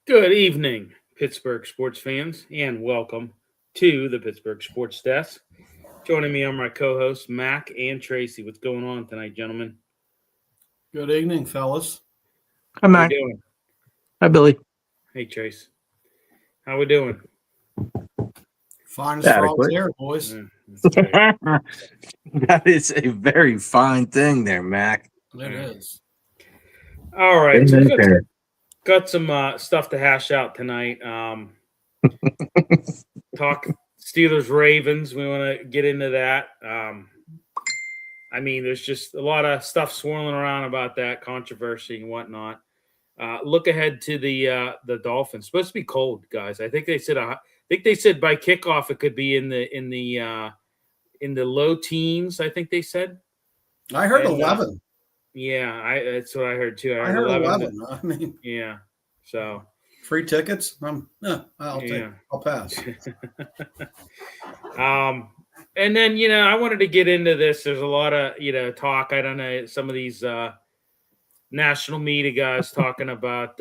Good evening, Pittsburgh sports fans, and welcome to the Pittsburgh Sports Desk. Joining me are my co-hosts, Mac and Tracy. What's going on tonight, gentlemen? Good evening, fellas. Hi, How Mac. we doing? Hi, Billy. Hey, Trace. How we doing? Fine as frogs there, boys. That's great. That is a very fine thing there, Mac. It is. All right. So got some stuff to hash out tonight. Talk Steelers Ravens. We want to get into that. I mean, there's just a lot of stuff swirling around about that controversy and whatnot. Look ahead to the Dolphins. It's supposed to be cold, guys. I think they said by kickoff it could be in the low teens. I think they said. I heard 11. Yeah, that's what I heard too. I heard 11. I mean, yeah. So free tickets. I'll pass. And then I wanted to get into this. There's a lot of talk. I don't know, some of these national media guys talking about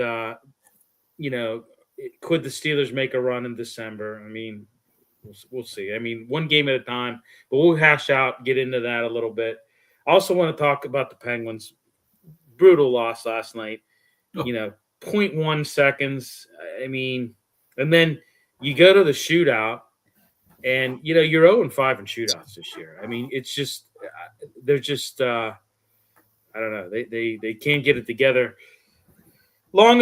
could the Steelers make a run in December? I mean, we'll see. I mean, one game at a time, but we'll get into that a little bit. I also want to talk about the Penguins. Brutal loss last night. 0.1 seconds. I mean, and then you go to the shootout, and you're 0-5 in shootouts this year. I mean, it's just they're just I don't know. They can't get it together. Long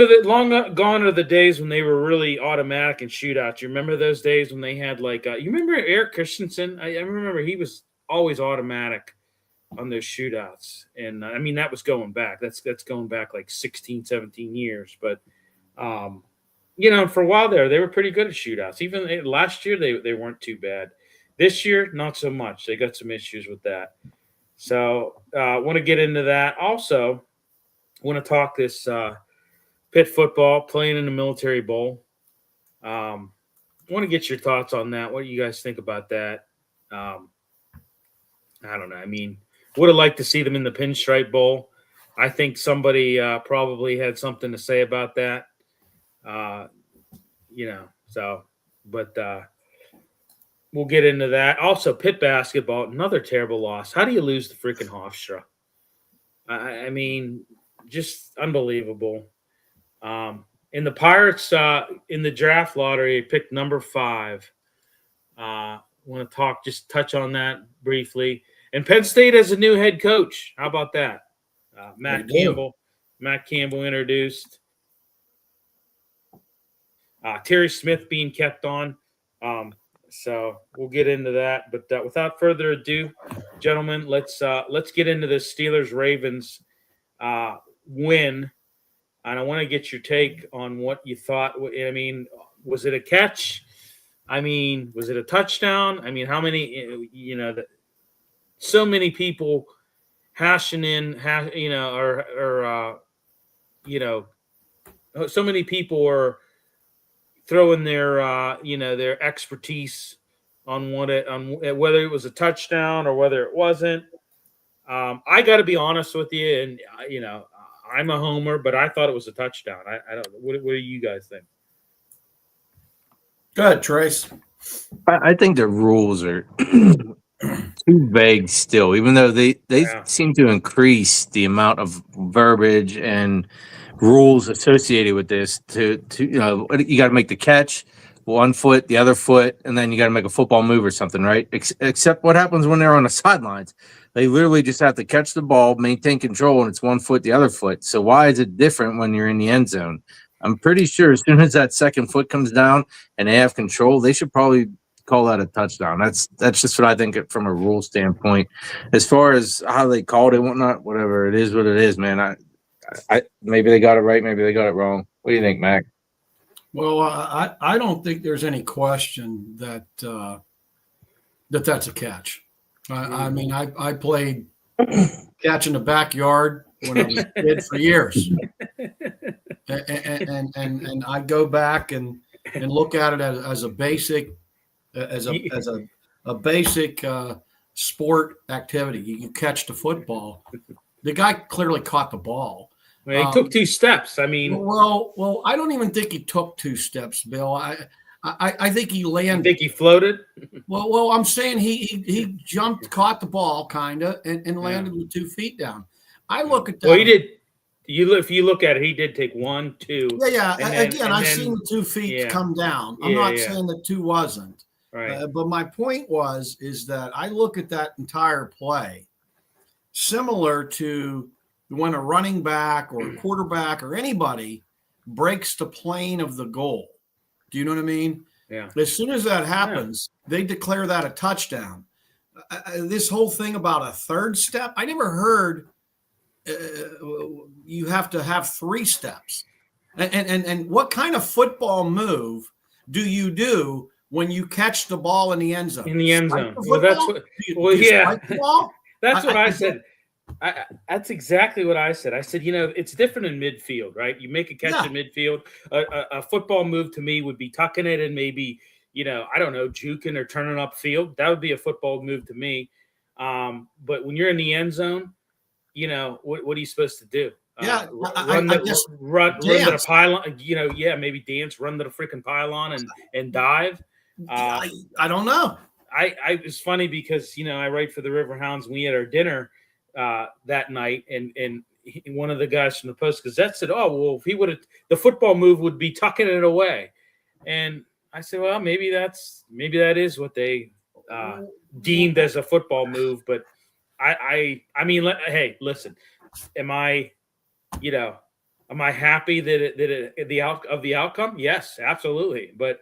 gone are the days when they were really automatic in shootouts. You remember those days when they had you remember Eric Christensen? I remember he was always automatic on those shootouts. And I mean, that was going back. That's going back like 16, 17 years. But, for a while there, they were pretty good at shootouts. Even last year, they weren't too bad. This year, not so much. They got some issues with that. So I want to get into that. Also, I want to talk this Pitt football playing in the Military Bowl. I want to get your thoughts on that. What do you guys think about that? I don't know. I mean, would have liked to see them in the Pinstripe Bowl. I think somebody probably had something to say about that. But we'll get into that. Also, Pitt basketball, another terrible loss. How do you lose to freaking Hofstra? I mean, just unbelievable. And the Pirates in the draft lottery picked number 5. Want to touch on that briefly. And Penn State has a new head coach. How about that? Matt Campbell introduced. Terry Smith being kept on. So we'll get into that. But without further ado, gentlemen, let's get into the Steelers-Ravens win. And I want to get your take on what you thought. I mean, was it a catch? I mean, was it a touchdown? I mean, how many, so many people so many people are throwing their expertise on whether it was a touchdown or whether it wasn't. I got to be honest with you, and I'm a homer, but I thought it was a touchdown. I don't. What do you guys think? Go ahead, Trace. I think the rules are too vague still, even though they seem to increase the amount of verbiage and rules associated with this. You got to make the catch, one foot, the other foot, and then you got to make a football move or something, right? Except what happens when they're on the sidelines? They literally just have to catch the ball, maintain control, and it's one foot, the other foot. So why is it different when you're in the end zone? I'm pretty sure as soon as that second foot comes down and they have control, they should probably call that a touchdown. That's just what I think from a rule standpoint. As far as how they called it, whatnot, whatever, it is what it is, man. I maybe they got it right, maybe they got it wrong. What do you think, Mac? Well, I don't think there's any question that that's a catch. I mean, I played catch in the backyard when I was a kid for years, and I go back and look at it as a basic, basic sport activity. You catch the football. The guy clearly caught the ball. Well, he took 2 steps. I mean, well, I don't even think he took 2 steps, Bill. I think he landed. You think he floated? Well, I'm saying he jumped, caught the ball, kind of, and landed with 2 feet down. I look at that. Well, he did. If you look at it, he did take 1, 2. Yeah. I seen the 2 feet come down. I'm not saying that 2 wasn't. Right. But my point is that I look at that entire play similar to when a running back or a quarterback or anybody breaks the plane of the goal. Do you know what I mean? Yeah. As soon as that happens, they declare that a touchdown. This whole thing about a 3rd step, I never heard you have to have 3 steps. And what kind of football move do you do when you catch the ball in the end zone? In the end zone. Well, that's what. That's what I said. That's exactly what I said. I said, it's different in midfield, right? You make a catch in midfield. A football move to me would be tucking it and maybe, I don't know, juking or turning upfield. That would be a football move to me. But when you're in the end zone, what are you supposed to do? Run to the pylon. Maybe dance, run to the freaking pylon and dive. I don't know. I it's funny because I write for the Riverhounds. We had our dinner that night, and one of the guys from the Post-Gazette said, "Oh, well, if he would have, the football move would be tucking it away." And I said, "Well, maybe that is what they deemed as a football move." But I mean, hey, listen, am I happy of the outcome? Yes, absolutely. But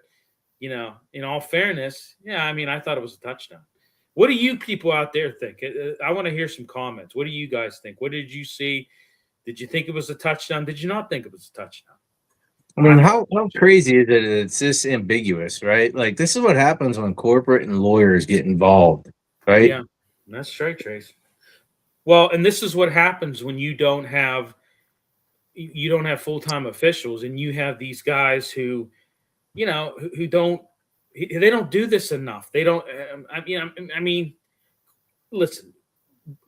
in all fairness, I thought it was a touchdown. What do you people out there think? I want to hear some comments. What do you guys think? What did you see? Did you think it was a touchdown? Did you not think it was a touchdown? I mean, how crazy is it? It's this ambiguous, right? Like, this is what happens when corporate and lawyers get involved, right? Yeah, that's right, Trace. Well, and this is what happens when you don't have full-time officials, and you have these guys who they don't do this enough. They don't. I mean, listen.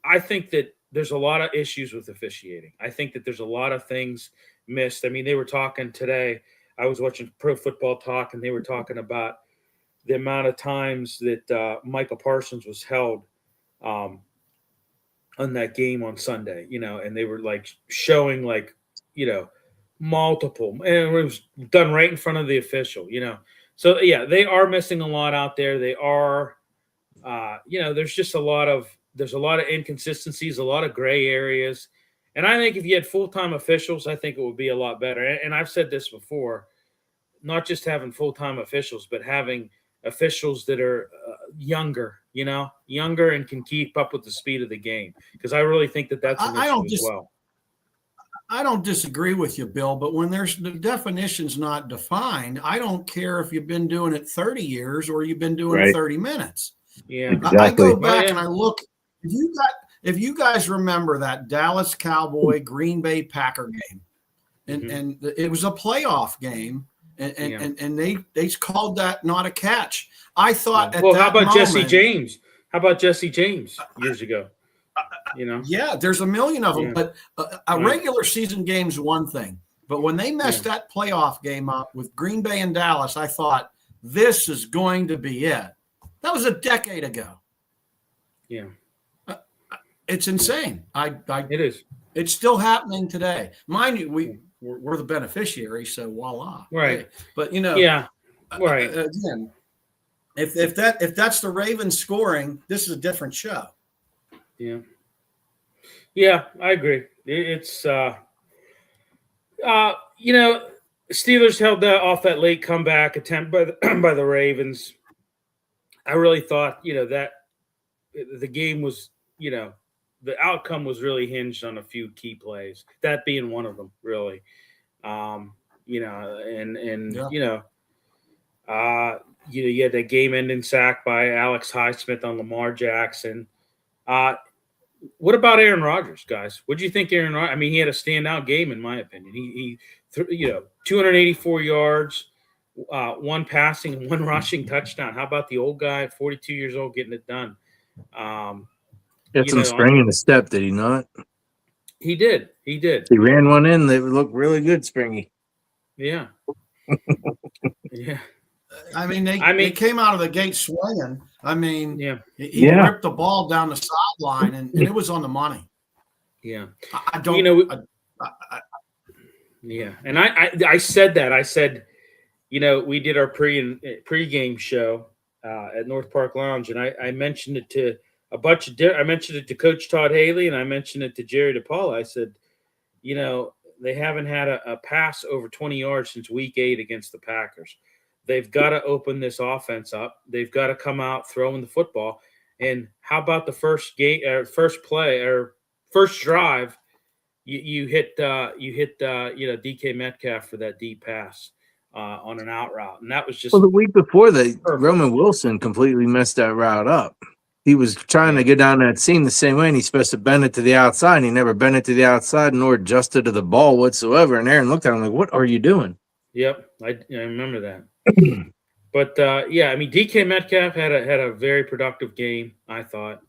I think that there's a lot of issues with officiating. I think that there's a lot of things missed. I mean, they were talking today. I was watching Pro Football Talk, and they were talking about the amount of times that Michael Parsons was held on that game on Sunday. And they were showing multiple, and it was done right in front of the official. So they are missing a lot out there. They are, there's just a lot of inconsistencies, a lot of gray areas. And I think if you had full-time officials, I think it would be a lot better. And I've said this before, not just having full-time officials, but having officials that are younger and can keep up with the speed of the game. Because I really think that's an issue as well. I don't disagree with you, Bill, but when there's the definition's not defined, I don't care if you've been doing it 30 years or you've been doing it 30 minutes. Yeah, exactly. I go back and I look. If you guys remember that Dallas Cowboy Green Bay Packer game, and it was a playoff game, and they called that not a catch. I thought. How about Jesse James? How about Jesse James years ago? Yeah, there's a million of them, but a regular season game's one thing. But when they messed that playoff game up with Green Bay and Dallas, I thought this is going to be it. That was a decade ago. Yeah, it's insane. It is. It's still happening today. Mind you, we're the beneficiary, so voila. Right, but right. Again, if that's the Ravens scoring, this is a different show. Yeah, I agree. It's Steelers held off that late comeback attempt by the Ravens. I really thought that the game was the outcome was really hinged on a few key plays. That being one of them, really. You had that game-ending sack by Alex Highsmith on Lamar Jackson. What about Aaron Rodgers, guys? What do you think, Aaron Rodgers? I mean, he had a standout game, in my opinion. He 284 yards, one passing and one rushing touchdown. How about the old guy, 42 years old, getting it done? Got some spring in the step, did he not? He did. He ran one in that looked really good, springy. Yeah. Yeah. I mean, they came out of the gate swinging. I mean, he ripped the ball down the sideline, and it was on the money. Yeah. I don't. Yeah, and I said that. I said, we did our pregame show at North Park Lounge, and I mentioned it to a bunch of I mentioned it to Coach Todd Haley, and I mentioned it to Jerry DePaula. I said, they haven't had a pass over 20 yards since week 8 against the Packers. They've got to open this offense up. They've got to come out throwing the football. And how about the first play or first drive? You hit DK Metcalf for that deep pass on an out route, and that was just the week before that. Roman Wilson completely messed that route up. He was trying to get down that seam the same way, and he's supposed to bend it to the outside, and he never bent it to the outside nor adjusted to the ball whatsoever. And Aaron looked at him like, "What are you doing?" Yep, I remember that. But DK Metcalf had a very productive game, I thought.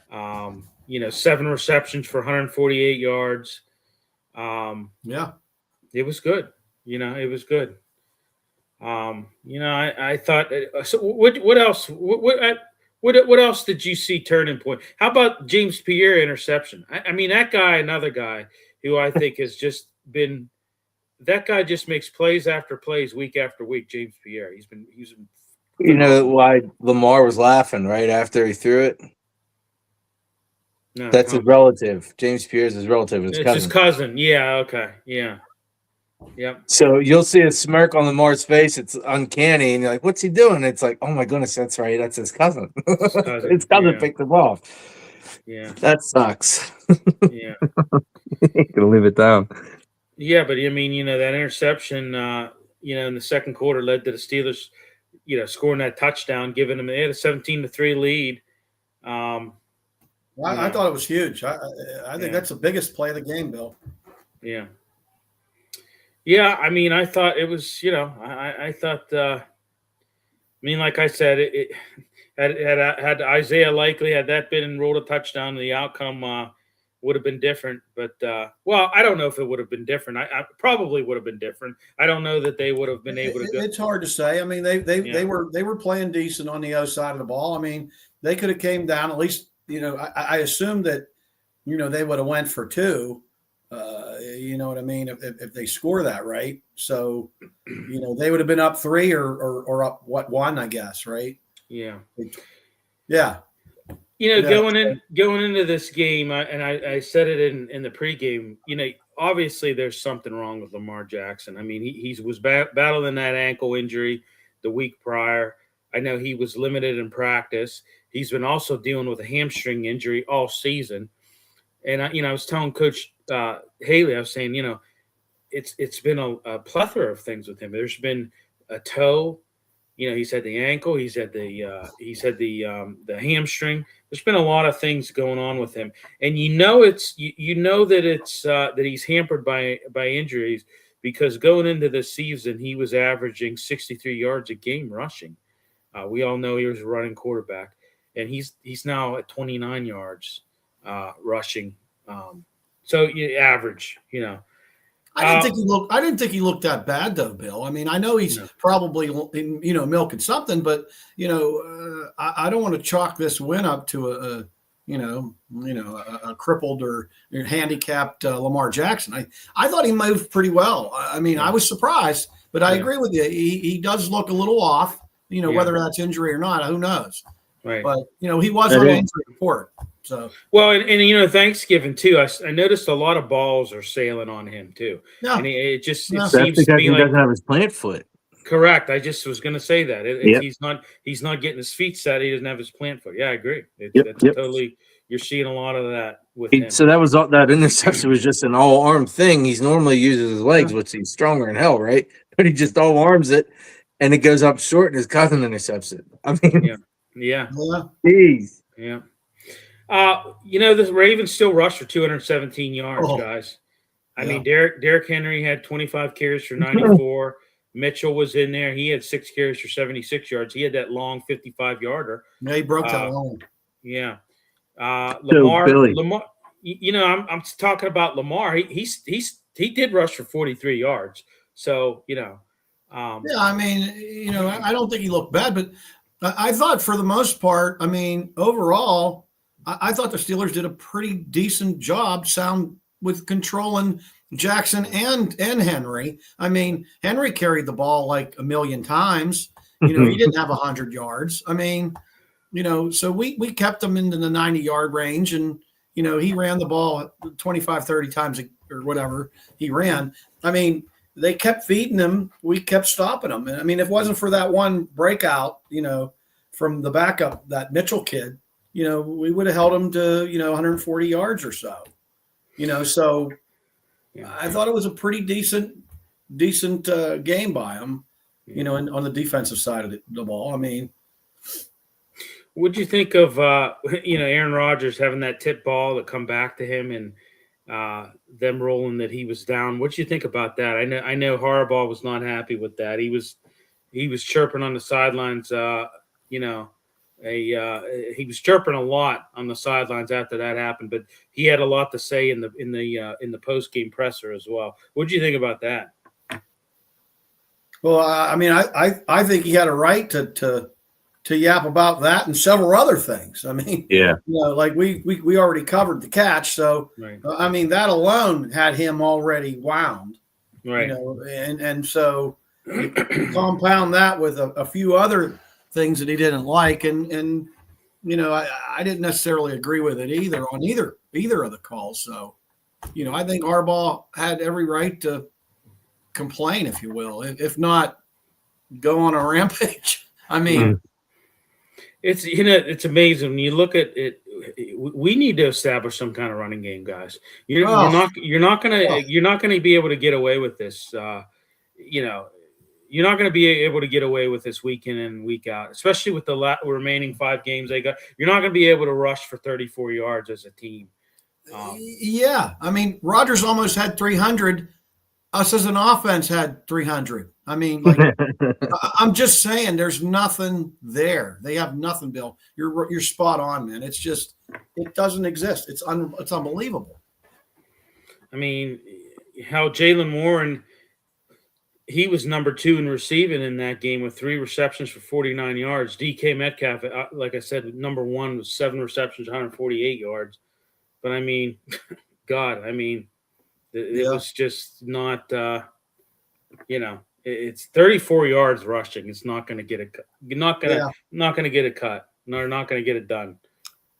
7 receptions for 148 yards. It was good. It was good. I thought. So what else? What else did you see turning point? How about James Pierre interception? I mean, that guy, another guy who I think has just been. That guy just makes plays after plays, week after week. James Pierre. He's been. You know why Lamar was laughing right after he threw it? No, that's his relative. James Pierre is his relative. It's his cousin. Yeah. Okay. Yeah. Yep. So you'll see a smirk on Lamar's face. It's uncanny, and you're like, "What's he doing?" It's like, "Oh my goodness, that's right. That's his cousin. His cousin picked him off." Yeah. That sucks. Yeah. Gonna leave it down. Yeah, but I mean, that interception, in the second quarter led to the Steelers, scoring that touchdown, giving them they had a 17-3 lead. I thought it was huge. I think that's the biggest play of the game, Bill. Yeah. Yeah, I mean, I thought it was, I thought, like I said, it had Isaiah Likely, had that been enrolled a touchdown, the outcome would have been different. But, I don't know if it would have been different. I probably would have been different. I don't know that they would have been able to go. It's hard to say. I mean, they were playing decent on the other side of the ball. I mean, they could have came down at least. I assumed that, they would have went for 2. You know what I mean? If they score that right, so they would have been up 3 or up 1, I guess, right? Yeah, yeah. Going into this game, I said it in the pregame. Obviously there's something wrong with Lamar Jackson. I mean, he was battling that ankle injury the week prior. I know he was limited in practice. He's been also dealing with a hamstring injury all season. And I was telling Coach Haley, I was saying, it's been a plethora of things with him. There's been a toe, he's had the ankle, he's had the hamstring. There's been a lot of things going on with him, and that he's hampered by injuries because going into the season he was averaging 63 yards a game rushing. We all know he was a running quarterback, and he's now at 29 yards rushing. So you average, I didn't think he looked that bad though, Bill. I mean, I know he's probably milking something, but I don't want to chalk this win up to a crippled or handicapped Lamar Jackson. I thought he moved pretty well. I mean, I was surprised, but I agree with you. He does look a little off. Whether that's injury or not, who knows? Right. But he was on the injury report. So and Thanksgiving too. I noticed a lot of balls are sailing on him too. Yeah. And it seems because to be he doesn't have his plant foot. Correct. I just was going to say that he's not getting his feet set. He doesn't have his plant foot. Yeah, I agree. Totally. You're seeing a lot of that with him. So that interception was just an all arm thing. He's normally uses his legs, which he's stronger in hell, right? But he just all arms it, and it goes up short, and his cousin intercepts it. I mean, yeah. Jeez. Yeah. The Ravens still rushed for 217 yards, guys. I mean, Derrick Henry had 25 carries for 94. Mitchell was in there. He had 6 carries for 76 yards. He had that long 55-yarder. Yeah, he broke that long. Yeah. So, Billy. Lamar. I'm talking about Lamar. He did rush for 43 yards. So Yeah, I mean, I don't think he looked bad, but I thought for the most part, I mean, overall, I thought the Steelers did a pretty decent job with controlling Jackson and Henry. I mean, Henry carried the ball like a million times. He didn't have 100 yards. I mean, so we kept him into the 90-yard range, and he ran the ball 25, 30 times or whatever he ran. I mean, they kept feeding him. We kept stopping him. And I mean, if it wasn't for that one breakout, from the backup, that Mitchell kid, we would have held him to, 140 yards or so. So I thought it was a pretty decent game by him, on the defensive side of the ball. I mean, what'd you think of Aaron Rodgers having that tip ball that come back to him and them rolling that he was down? What'd you think about that? I know Harbaugh was not happy with that. He was chirping on the sidelines. He was chirping a lot on the sidelines after that happened, but he had a lot to say in the post game presser as well. What'd you think about that? Well, I mean, I think he had a right to yap about that and several other things. I mean, yeah, like we already covered the catch, so right. I mean that alone had him already wound, right? And so you compound that with a few other things that he didn't like, and I didn't necessarily agree with it either on either of the calls. So, I think Harbaugh had every right to complain, if you will, if not go on a rampage. I mean. It's amazing when you look at it. We need to establish some kind of running game, guys. You're not gonna be able to get away with this. You're not going to be able to get away with this week in and week out, especially with the remaining 5 games they got. You're not going to be able to rush for 34 yards as a team. Yeah, I mean, Rodgers almost had 300. Us as an offense had 300. I mean, like, I'm just saying, there's nothing there. They have nothing, Bill. You're spot on, man. It's just, it doesn't exist. It's unbelievable. I mean, how Jalen Warren, he was number 2 in receiving in that game with 3 receptions for 49 yards. DK Metcalf, like I said, number 1 was 7 receptions, 148 yards. But I mean, God, I mean, it was just not, it's 34 yards rushing. It's not going to get a cut. You're not going to get a cut. No, they're not going to get it done.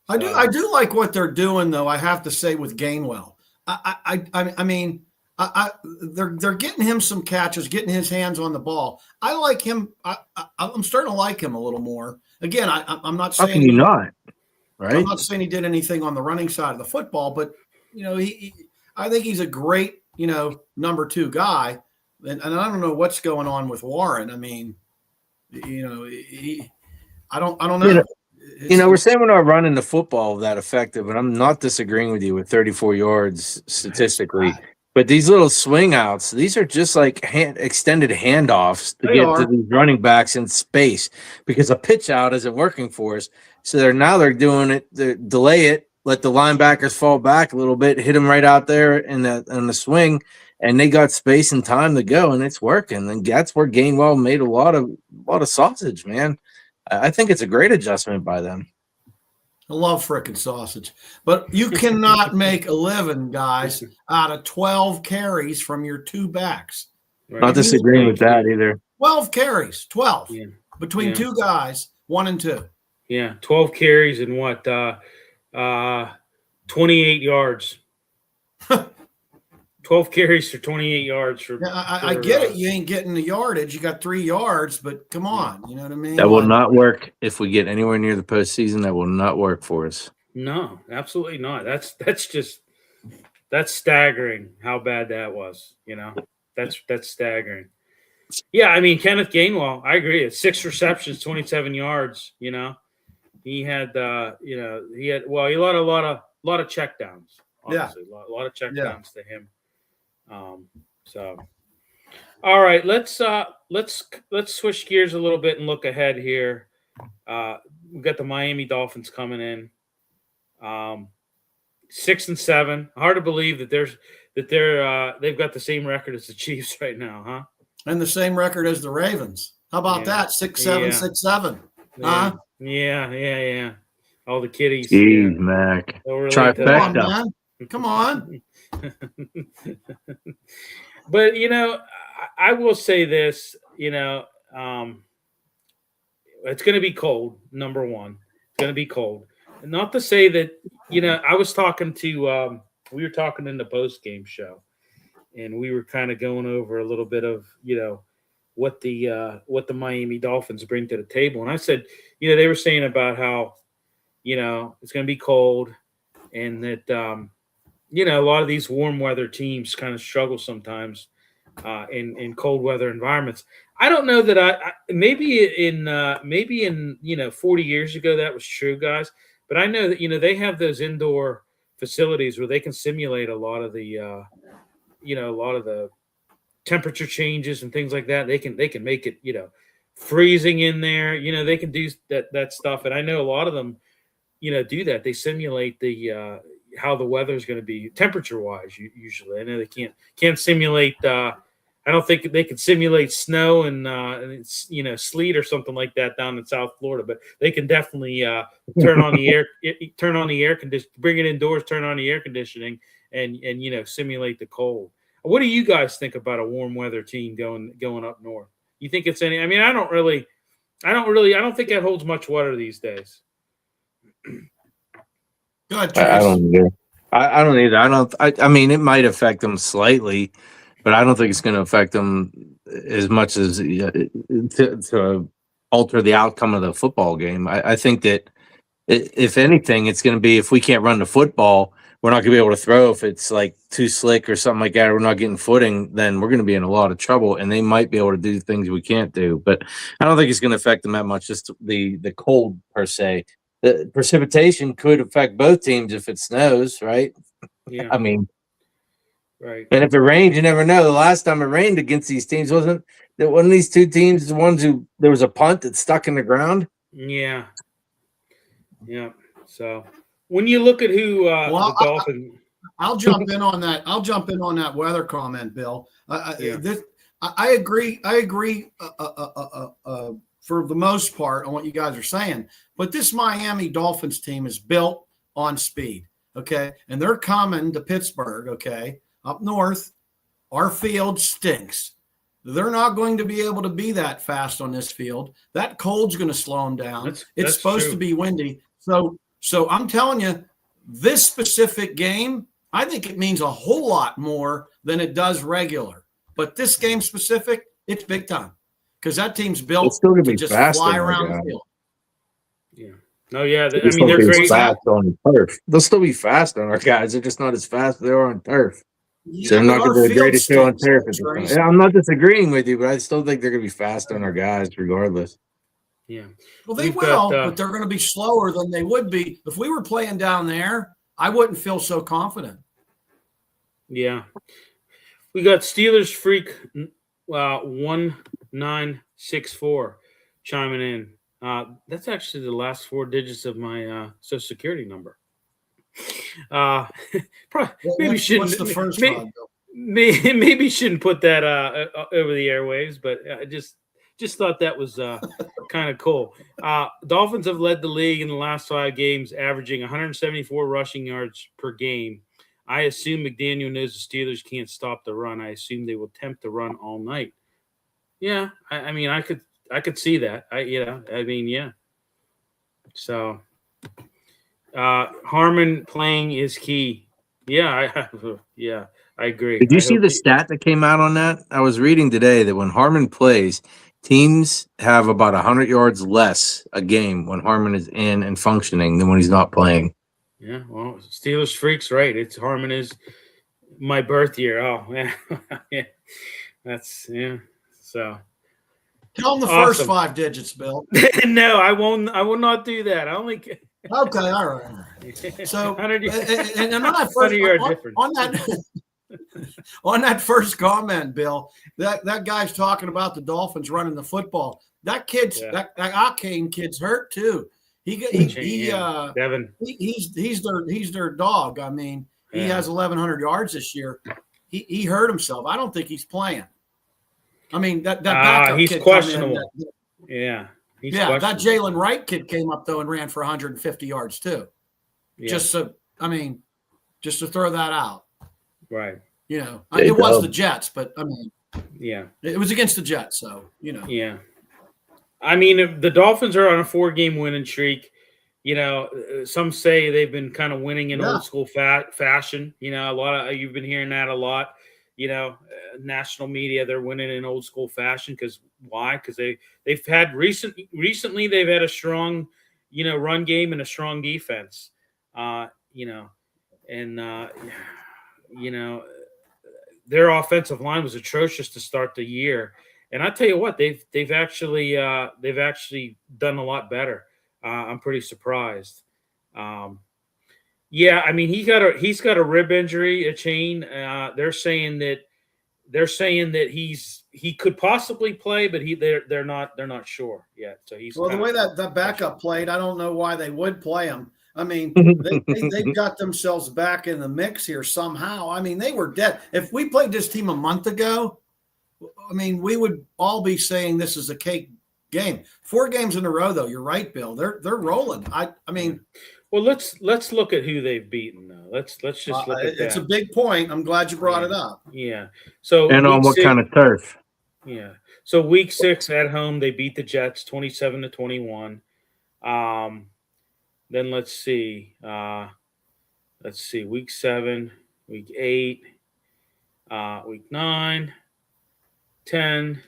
I do like what they're doing, though. I have to say with Gainwell, I mean, they're getting him some catches, getting his hands on the ball. I like him. I'm starting to like him a little more. Again, I'm not saying. How can you not? Right. I'm not saying he did anything on the running side of the football, but I think he's a great, number 2 guy. And I don't know what's going on with Warren. I mean, I don't know. We're saying we're not running the football that effective, and I'm not disagreeing with you with 34 yards statistically. But these little swing outs, these are just like extended handoffs to get to these running backs in space because a pitch out isn't working for us. So they're doing it, they delay it, let the linebackers fall back a little bit, hit them right out there in the swing, and they got space and time to go, and it's working. And that's where Gainwell made a lot of sausage, man. I think it's a great adjustment by them. I love frickin' sausage. But you cannot make a living, guys, out of 12 carries from your 2 backs. Right. Not disagreeing with that either. 12 carries, 12 between 2 guys, 1 and 2. Yeah, 12 carries and 28 yards. 12 carries for 28 yards. I get it. You ain't getting the yardage. You got 3 yards, but come on. You know what I mean? That will not work if we get anywhere near the postseason. That will not work for us. No, absolutely not. That's staggering how bad that was. That's staggering. Yeah, I mean, Kenneth Gainwell, I agree. It's 6 receptions, 27 yards. He had, he had a lot of checkdowns. Obviously, a lot of checkdowns to him. So, all right, let's switch gears a little bit and look ahead here. We've got the Miami Dolphins coming in, 6-7. Hard to believe that they've got the same record as the Chiefs right now, huh? And the same record as the Ravens. How about that? 6-7, 6-7. Huh? Yeah. All the kiddies. Jeez, Mac. Trifecta. Come on. But, I will say this, it's going to be cold, number one. It's going to be cold. Not to say that, I was talking to, we were talking in the post-game show, and we were kind of going over a little bit of, what the Miami Dolphins bring to the table. And I said, they were saying about how, it's going to be cold, and that, a lot of these warm weather teams kind of struggle sometimes in cold weather environments. I don't know that maybe in 40 years ago that was true, guys. But I know that they have those indoor facilities where they can simulate a lot of the temperature changes and things like that. They can make it freezing in there. They can do that stuff, and I know a lot of them do that. They simulate the how the weather is going to be temperature wise. Usually, I know they can't simulate. I don't think they can simulate snow and sleet or something like that down in South Florida, but they can definitely turn on the air conditioning, bring it indoors, turn on the air conditioning, and simulate the cold. What do you guys think about a warm weather team going up north? You think it's any? I mean, I don't think that holds much water these days. Go ahead, I don't either. I don't either. I mean, it might affect them slightly, but I don't think it's going to affect them as much as to alter the outcome of the football game. I think that if anything, it's going to be if we can't run the football, we're not going to be able to throw. If it's like too slick or something like that, or we're not getting footing, then we're going to be in a lot of trouble, and they might be able to do things we can't do. But I don't think it's going to affect them that much, just the cold per se. The precipitation could affect both teams if it snows, right? Yeah. I mean, right. And if it rains, you never know. The last time it rained against these teams, wasn't these two teams the ones who there was a punt that stuck in the ground? Yeah. So when you look at who the Dolphins, I'll jump in on that. I'll jump in on that weather comment, Bill. I agree. For the most part on what you guys are saying, but this Miami Dolphins team is built on speed. Okay. And they're coming to Pittsburgh. Okay. Up north, our field stinks. They're not going to be able to be that fast on this field. That cold's going to slow them down. It's supposed to be windy. So I'm telling you, this specific game, I think it means a whole lot more than it does regular. But this game specific, it's big time. Because that team's built to just fly around the field. Yeah. No, yeah. They're great. Fast on turf. They'll still be fast on our guys. They're just not as fast as they are on turf. Yeah, so they're not going to be the greatest show on turf. I'm not disagreeing with you, but I still think they're going to be fast on our guys regardless. Yeah. Well, they will, but they're going to be slower than they would be. If we were playing down there, I wouldn't feel so confident. Yeah. We got Steelers Freak 1964 chiming in. That's actually the last four digits of my Social Security number. Maybe shouldn't. What's the first one? Maybe shouldn't put that over the airwaves, but I just thought that was kind of cool. Dolphins have led the league in the last 5 games, averaging 174 rushing yards per game. I assume McDaniel knows the Steelers can't stop the run. I assume they will attempt to run all night. Yeah, I mean, I could see that. Yeah. So, Harmon playing is key. Yeah, I agree. Did you see the stat that came out on that? I was reading today that when Harmon plays, teams have about 100 yards less a game when Harmon is in and functioning than when he's not playing. Yeah, well, Steelers Freaks, right? Harmon is my birth year. Oh, yeah. So tell them the first 5 digits, Bill. No, I won't. I will not do that. I only. Okay, all right. So, 100 and on that first on On that first comment, Bill, that guy's talking about the Dolphins running the football. That kid's that Akane kid's hurt too. Devin. He's their dog. I mean, he has 1,100 yards this year. He hurt himself. I don't think he's playing. I mean, that backup he's kid questionable. That Jalen Wright kid came up though and ran for 150 yards too. Yeah. Just to throw that out. Right. You know, it was the Jets, but I mean, it was against the Jets, so you know. Yeah. I mean, if the Dolphins are on a 4-game winning streak. You know, some say they've been kind of winning in old school fashion. You know, you've been hearing that a lot. You know, national media, they're winning in old school fashion because why? Because they've had recently they've had a strong, you know, run game and a strong defense. You know, and you know, their offensive line was atrocious to start the year. And I tell you what, they've actually done a lot better. I'm pretty surprised. Yeah, I mean he's got a rib injury, a chain. They're saying that he could possibly play, but they're not sure yet. So he's the way that backup played, I don't know why they would play him. I mean, they've got themselves back in the mix here somehow. I mean, they were dead. If we played this team a month ago, I mean, we would all be saying this is a cake game. 4 games in a row, though. You're right, Bill. They're rolling. I mean, well, let's look at who they've beaten, though. Let's just look at that. It's a big point. I'm glad you brought it up. Yeah. So and on what kind of turf? Yeah. So week 6 at home, they beat the Jets 27-21. Then let's see. Week 7, week 8, week 9, 10.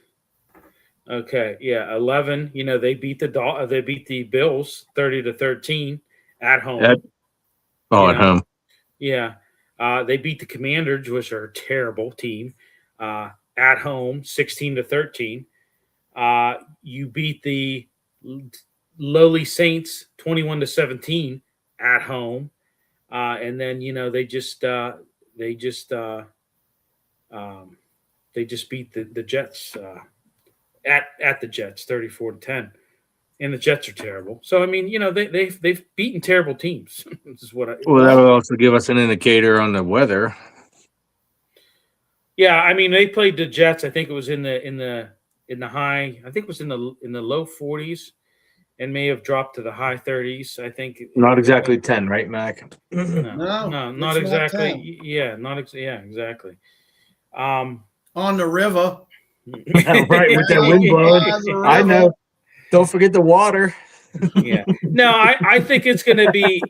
Okay, 11. You know, they beat the Bills 30-13 at home. At home. Yeah. They beat the Commanders, which are a terrible team, at home 16-13. You beat the lowly Saints 21-17 at home. And then, you know, they just beat the Jets at the Jets 34-10, and the Jets are terrible. So I mean, you know, they've beaten terrible teams. This is what that would also give us an indicator on the weather. Yeah, I mean, they played the Jets. I think it was in the high. I think it was in the low 40s, and may have dropped to the high 30s. I think not exactly 10, right, Mac? No, not exactly. Exactly. On the river. Right, with that wind blowing. I know. Don't forget the water. Yeah. No, I think it's going to be,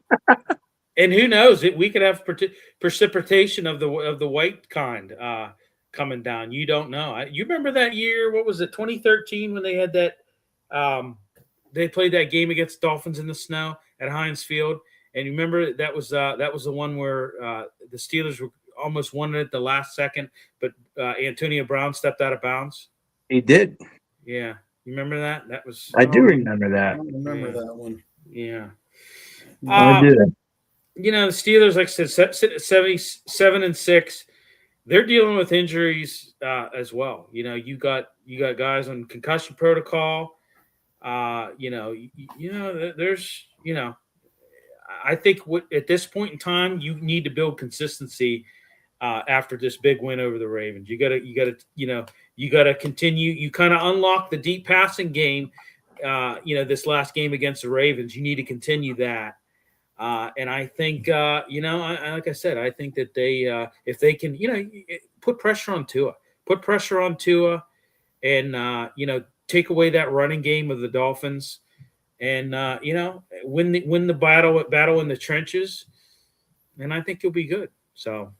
and who knows? We could have precipitation of the white kind coming down. You don't know. You remember that year? What was it? 2013 when they had that. They played that game against Dolphins in the snow at Heinz Field, and you remember that was the one where the Steelers were almost won it at the last second, but Antonio Brown stepped out of bounds. He did. Yeah. You remember that? That was. I do remember that. I remember that one. Yeah. I do. You know, the Steelers, like I said, sit at 77-6. They're dealing with injuries as well. You know, you got guys on concussion protocol. There's, you know, I think at this point in time, you need to build consistency after this big win over the Ravens. You gotta continue. You kind of unlock the deep passing game. This last game against the Ravens, you need to continue that. And I think, like I said, I think that they, if they can, put pressure on Tua, and take away that running game of the Dolphins, and win the battle in the trenches, and I think you'll be good. So.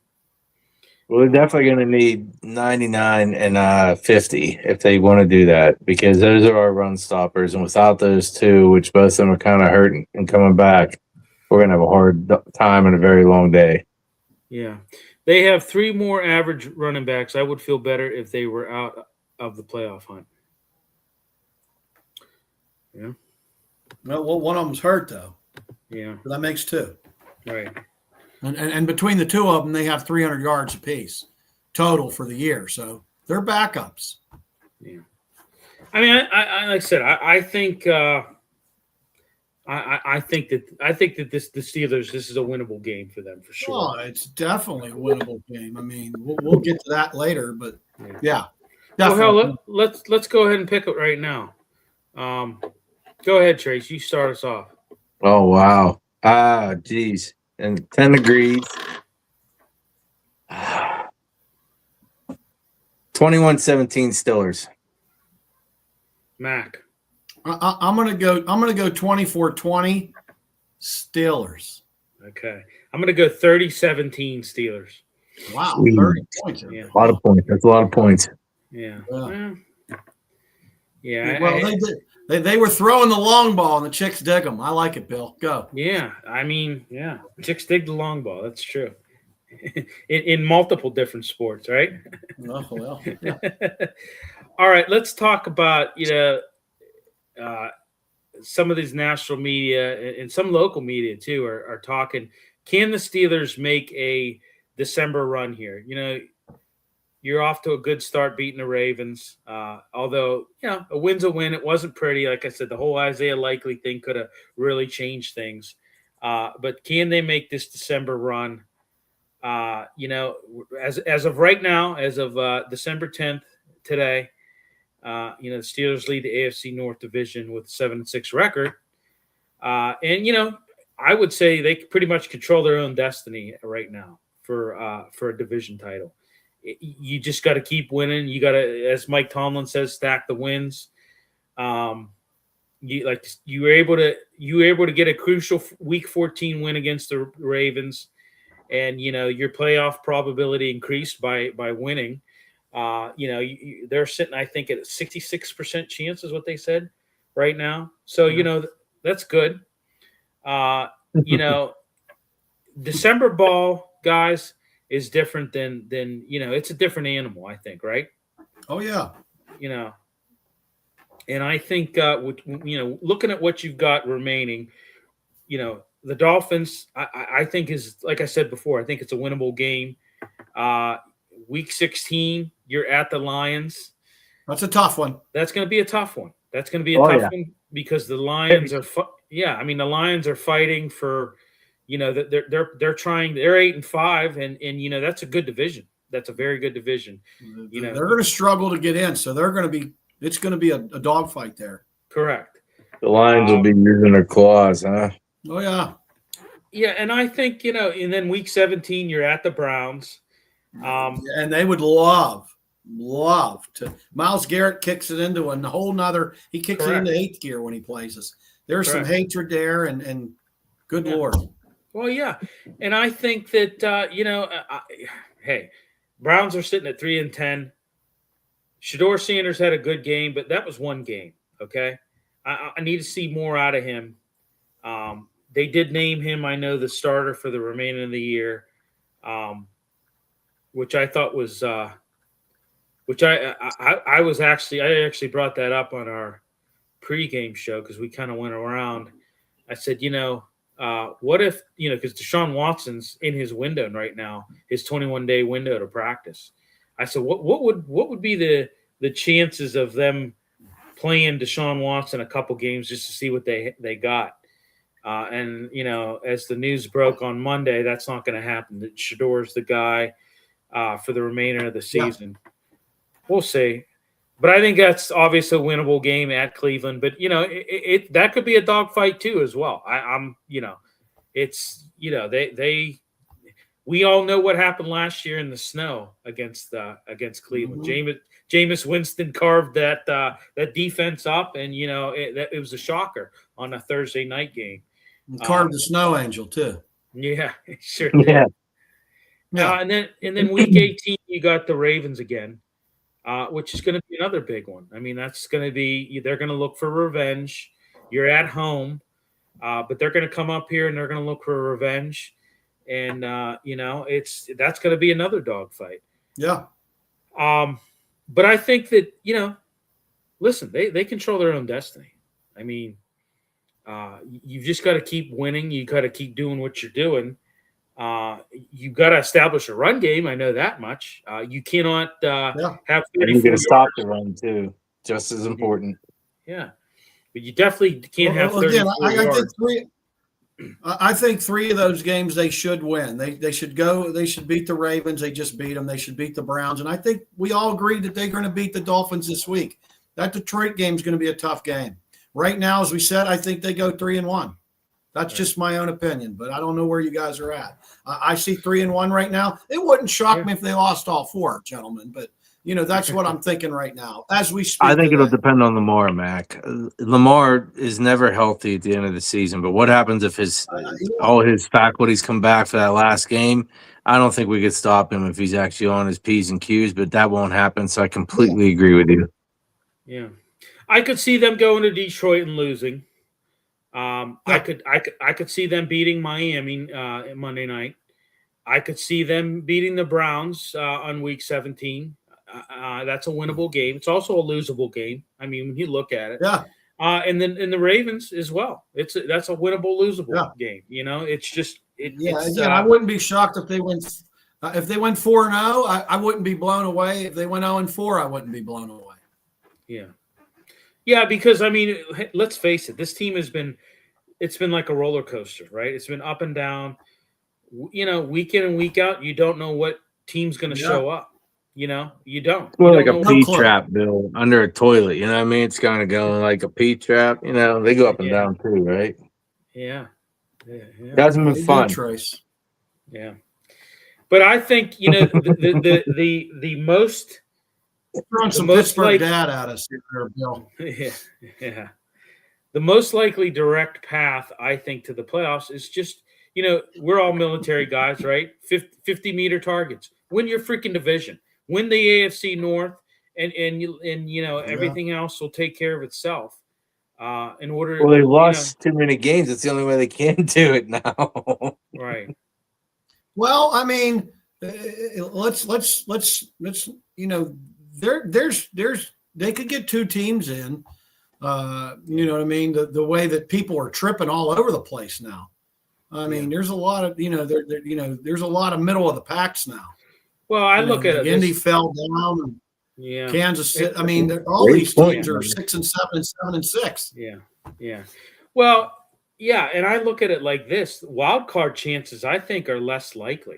Well, they're definitely going to need 99 and 50 if they want to do that, because those are our run stoppers. And without those two, which both of them are kind of hurting and coming back, we're going to have a hard time and a very long day. Yeah. They have 3 more average running backs. I would feel better if they were out of the playoff hunt. Yeah. Well, one of them's hurt, though. Yeah. So that makes 2. Right. And between the two of them, they have 300 yards apiece. total for the year. So they're backups. Yeah. I mean, I like I said, I think I think that the Steelers, this is a winnable game for them for sure. Oh, it's definitely a winnable game. I mean, we'll get to that later, but yeah, definitely. Well, hell, let's go ahead and pick it right now. Go ahead, Trace. You start us off. Oh wow. Geez. And 10 degrees. 21-17 Steelers. Mac. I'm gonna go 24-20 Steelers. Okay. I'm gonna go 30-17 Steelers. Wow, 30 points. Yeah. A lot of points. That's a lot of points. Yeah. Well, they were throwing the long ball and the Chicks dig them. I like it, Bill. Go. Yeah. I mean, yeah. Chicks dig the long ball. That's true. in multiple different sports, right? Oh, well, yeah. All right. Let's talk about, some of these national media and some local media too are talking. Can the Steelers make a December run here? You're off to a good start beating the Ravens. Although, a win's a win. It wasn't pretty. Like I said, the whole Isaiah Likely thing could have really changed things. But can they make this December run? As of right now, as of December 10th today, the Steelers lead the AFC North Division with a 7-6 record. And I would say they pretty much control their own destiny right now for a division title. You just got to keep winning. You got to, as Mike Tomlin says, stack the wins. You were able to get a crucial Week 14 win against the Ravens, and your playoff probability increased by winning. They're sitting, I think, at a 66% chance is what they said right now. So that's good. December ball, guys, is different than it's a different animal, I think, right? Oh yeah. And I think looking at what you've got remaining, the Dolphins, I think is, like I said before, I think it's a winnable game. Week 16, you're at the Lions. That's a tough one. That's going to be a tough one. One because the Lions are the Lions are fighting for, they're trying. They're 8-5, and that's a good division. That's a very good division. They're going to struggle to get in, so it's going to be a dogfight there. Correct. The Lions will be using their claws, huh? Oh yeah. Yeah, and I think and then Week 17, you're at the Browns. And they would love to. Myles Garrett kicks it into a whole nother. He kicks it into 8th gear when he plays us. There's some hatred there, and good Lord. Well, yeah, and I think that hey, Browns are sitting at 3-10. Shador Sanders had a good game, but that was one game. Okay, I need to see more out of him. They did name him, I know, the starter for the remainder of the year. Which I thought was, which I actually brought that up on our pregame show because we kind of went around. I said, what if, because Deshaun Watson's in his window right now, his 21-day window to practice. I said, what would be the chances of them playing Deshaun Watson a couple games just to see what they got? And as the news broke on Monday, that's not going to happen. That Shador's the guy. For the remainder of the season. Yeah. We'll see. But I think that's obviously a winnable game at Cleveland. But, that could be a dogfight too as well. We all know what happened last year in the snow against Cleveland. Mm-hmm. Jameis Winston carved that defense up, and, it was a shocker on a Thursday night game. And carved the snow angel too. Yeah, sure did. Yeah. Yeah, and then Week 18, you got the Ravens again, which is going to be another big one. I mean, that's going to be – they're going to look for revenge. You're at home, but they're going to come up here and they're going to look for revenge. And, that's going to be another dogfight. Yeah. But I think that, listen, they control their own destiny. I mean, you've just got to keep winning. You got to keep doing what you're doing. You got to establish a run game. I know that much. You cannot have And you 34 can stop yards. the run too, just as important. Yeah, but you definitely can't have 34 yards. I think three of those games they should win. They should go. They should beat the Ravens. They just beat them. They should beat the Browns. And I think we all agree that they're going to beat the Dolphins this week. That Detroit game is going to be a tough game. Right now, as we said, I think they go 3-1. That's just my own opinion, but I don't know where you guys are at. I see 3-1 right now. It wouldn't shock me if they lost all four, gentlemen, but that's what I'm thinking right now as we speak. I think it'll depend on Lamar, Mac. Lamar is never healthy at the end of the season, but what happens if all his faculties come back for that last game? I don't think we could stop him if he's actually on his P's and Q's, but that won't happen. So I completely agree with you. Yeah, I could see them going to Detroit and losing. I could see them beating Miami Monday night. I could see them beating the Browns on week 17. That's a winnable game. It's also a losable game. I mean, when you look at it, and then the Ravens as well. That's a winnable, losable game. It's just I wouldn't be shocked if they win. If they went 4-0, I wouldn't be blown away. If they went 0-4, I wouldn't be blown away. Yeah, because I mean, let's face it. This team it's been like a roller coaster, right? It's been up and down. Week in and week out, you don't know what team's going to show up. You don't. Well, like a pea trap, Bill, under a toilet. You know what I mean? It's kind of going like a pea trap. They go up and down too, right? Yeah. It hasn't been fun. Trace. Yeah. But I think, the most – throwing some Pittsburgh dad at us here, Bill. Yeah. The most likely direct path, I think, to the playoffs is just, we're all military guys, right? 50-meter targets. Win your freaking division. Win the AFC North, and everything else will take care of itself. In order. Well, they lost too many games. It's the only way they can do it now. Right. Well, I mean, let's they could get two teams in. You know what I mean? The way that people are tripping all over the place now. I mean, there's a lot of there's a lot of middle of the packs now. Well, I look at it. Indy fell down. Yeah. Kansas City. I mean, all these teams are 6-7, 7-6. Yeah. Well, yeah, and I look at it like this: wild card chances, I think, are less likely.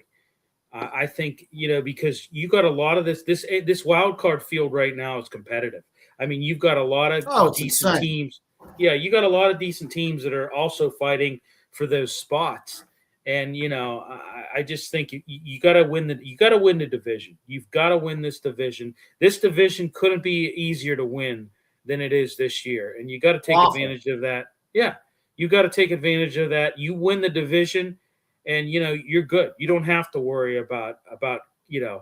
I think because you got a lot of this wild card field right now is competitive. I mean, you've got a lot of decent teams. Yeah, you got a lot of decent teams that are also fighting for those spots. And I just think you got to win the division. You've got to win this division. This division couldn't be easier to win than it is this year, and you got to take advantage of that. Yeah, you got to take advantage of that. You win the division, and you're good. You don't have to worry about the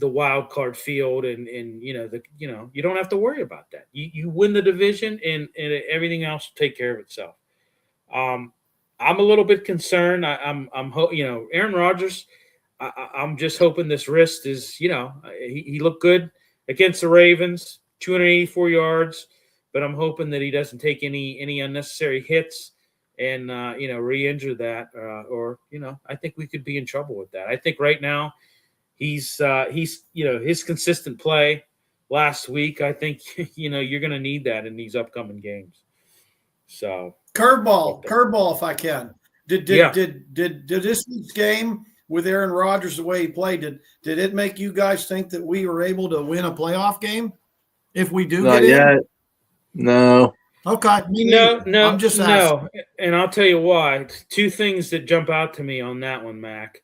wild card field and you don't have to worry about that. You win the division, and everything else will take care of itself. I'm a little bit concerned. Aaron Rodgers. I'm just hoping this wrist is, he looked good against the Ravens, 284 yards, but I'm hoping that he doesn't take any unnecessary hits and re-injure that, or I think we could be in trouble with that. I think right now he's his consistent play last week. I think you're going to need that in these upcoming games. So. Curveball, if I can. Did this week's game with Aaron Rodgers, the way he played, did it make you guys think that we were able to win a playoff game if we do Not get yet. in? No. Okay. No. I'm just asking. And I'll tell you why. Two things that jump out to me on that one, Mac.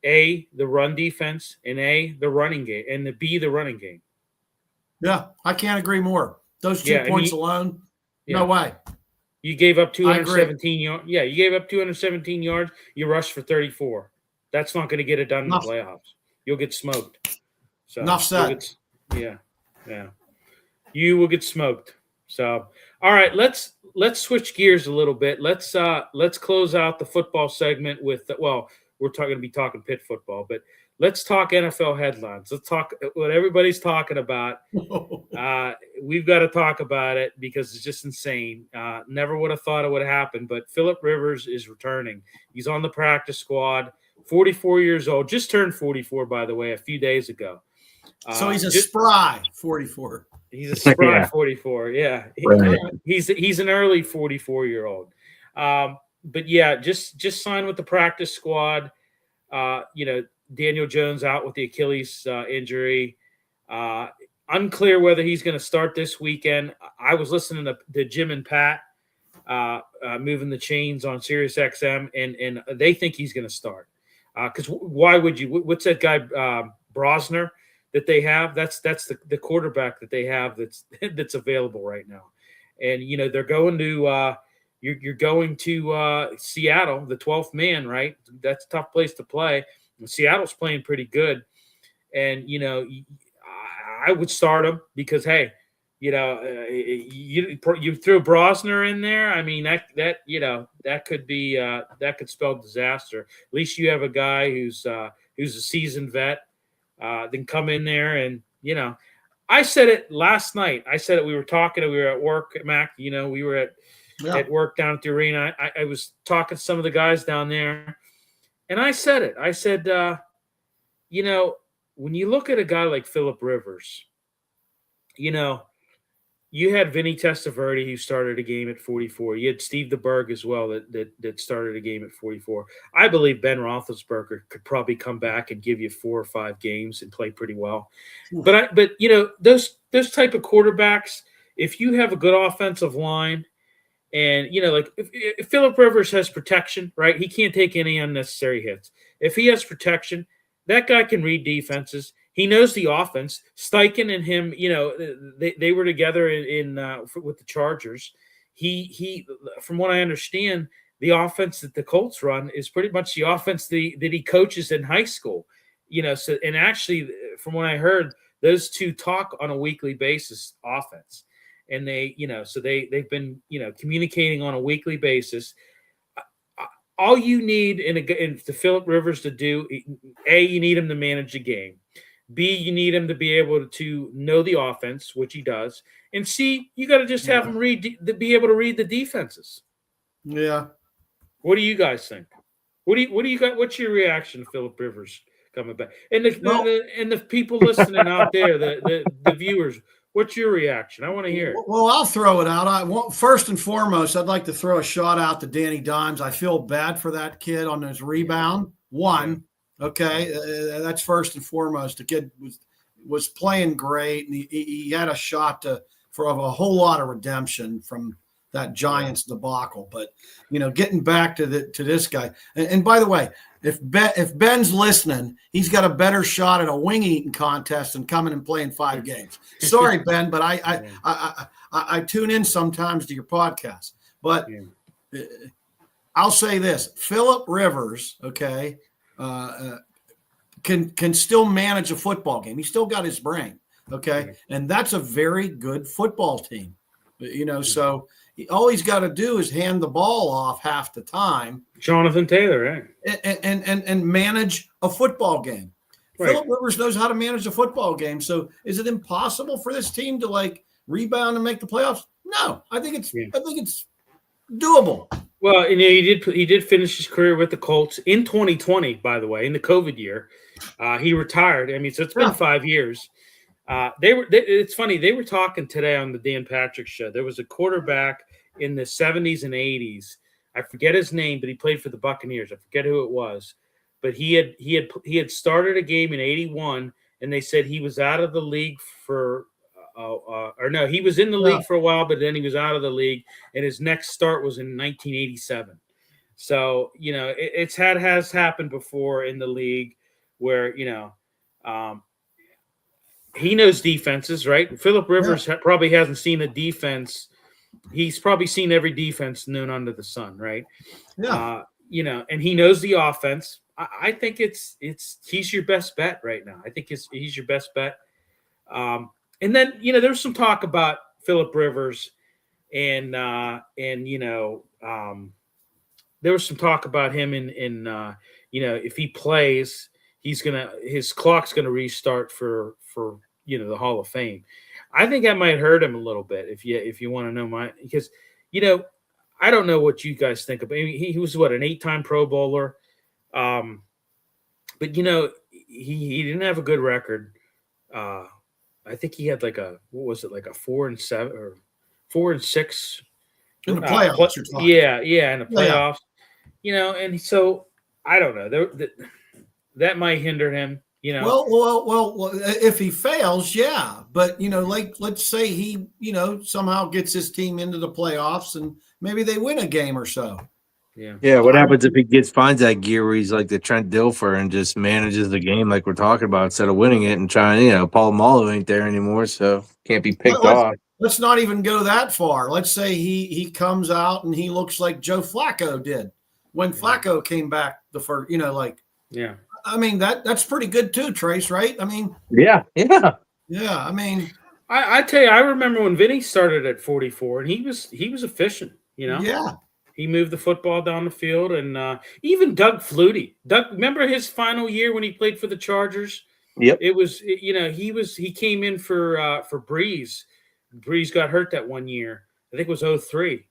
A, the run defense, and A, the running game, and the B, the running game. Yeah, I can't agree more. Those 2 points alone, no way. You gave up 217 yards. Yeah, you gave up 217 yards. You rushed for 34. That's not going to get it done in the playoffs. You'll get smoked. So enough said. Yeah. You will get smoked. So, all right, let's switch gears a little bit. Let's close out the football segment with we're going to be talking Pitt football, but let's talk NFL headlines. Let's talk what everybody's talking about. We've got to talk about it because it's just insane. Never would have thought it would happen, but Phillip Rivers is returning. He's on the practice squad, 44 years old, just turned 44, by the way, a few days ago. So he's a spry 44. He's a spry 44. Yeah. Right. He's an early 44-year-old. But yeah, just signed with the practice squad. Daniel Jones out with the Achilles injury. Unclear whether he's going to start this weekend. I was listening to Jim and Pat moving the chains on Sirius XM, and they think he's going to start. Because why would you? What's that guy Brosner that they have? That's the quarterback that they have that's available right now. And they're going to you're going to Seattle, the 12th man, right? That's a tough place to play. Seattle's playing pretty good, and I would start him because hey, you throw Brosner in there. I mean that could be that could spell disaster. At least you have a guy who's a seasoned vet, then come in there and I said it last night. I said it. We were talking. We were at work, Mac. We were at work down at the arena. I was talking to some of the guys down there. And I said it. I said, when you look at a guy like Phillip Rivers, you had Vinny Testaverde who started a game at 44. You had Steve DeBerg as well that started a game at 44. I believe Ben Roethlisberger could probably come back and give you 4 or 5 games and play pretty well. But those type of quarterbacks, if you have a good offensive line. And, if Phillip Rivers has protection, right, he can't take any unnecessary hits. If he has protection, that guy can read defenses. He knows the offense. Steichen and him, they were together with the Chargers. He, from what I understand, the offense that the Colts run is pretty much the offense that he coaches in high school. And actually, from what I heard, those two talk on a weekly basis offense. And they've been, communicating on a weekly basis. All you need to Phillip Rivers to do, A, you need him to manage the game. B, you need him to be able to know the offense, which he does. And C, you got to just have him be able to read the defenses. Yeah. What do you guys think? What do you got? What's your reaction to Phillip Rivers coming back? And the people listening out there, the viewers. What's your reaction? I want to hear it. Well, I'll throw it out. First and foremost, I'd like to throw a shout out to Danny Dimes. I feel bad for that kid on his rebound. Okay, that's first and foremost. The kid was playing great, and he had a shot for a whole lot of redemption from that Giants debacle. But getting back to this guy, and by the way, if Ben's listening, he's got a better shot at a wing eating contest than coming and playing 5 games. Sorry, Ben, but I tune in sometimes to your podcast. But I'll say this: Phillip Rivers, okay, can still manage a football game. He's still got his brain, okay, and that's a very good football team. So all he's got to do is hand the ball off half the time. Jonathan Taylor, right? And manage a football game. Right. Phillip Rivers knows how to manage a football game. So is it impossible for this team to rebound and make the playoffs? No, I think it's doable. Well, he did finish his career with the Colts in 2020, by the way, in the COVID year. He retired. I mean, so it's been 5 years. It's funny. They were talking today on the Dan Patrick Show. There was a quarterback in the 70s and 80s. I forget his name, but he played for the Buccaneers. I forget who it was, but he had started a game in 81, and they said he was out of the league for he was in the league for a while, but then he was out of the league, and his next start was in 1987. So it has happened before in the league where he knows defenses, right? Phillip Rivers probably hasn't seen a defense. He's probably seen every defense known under the sun, right? Yeah. And he knows the offense. I think he's your best bet right now. I think he's your best bet. And then there's some talk about Phillip Rivers, and there was some talk about him in if he plays, his clock's gonna restart for the Hall of Fame. I think that might hurt him a little bit if you want to know because I don't know what you guys think of. I mean, he was an 8-time Pro Bowler, but he didn't have a good record. I think he had like a 4-7 or 4-6 in the playoffs. In the playoffs. And so I don't know. That might hinder him. Well, if he fails, yeah. But, let's say he, somehow gets his team into the playoffs and maybe they win a game or so. Yeah. Yeah. What happens if he finds that gear where he's like the Trent Dilfer and just manages the game like we're talking about instead of winning it and trying, Paul Malo ain't there anymore, so can't be picked off. Let's not even go that far. Let's say he comes out and he looks like Joe Flacco did when Flacco came back the first, Yeah. I mean, that's pretty good too, Trace, right? I mean, yeah. I mean, I tell you, I remember when Vinny started at 44, and he was efficient. Yeah, he moved the football down the field, and even Doug Flutie. Remember his final year when he played for the Chargers? Yep. It was he came in for Breeze. Breeze got hurt that one year. I think it was 2003,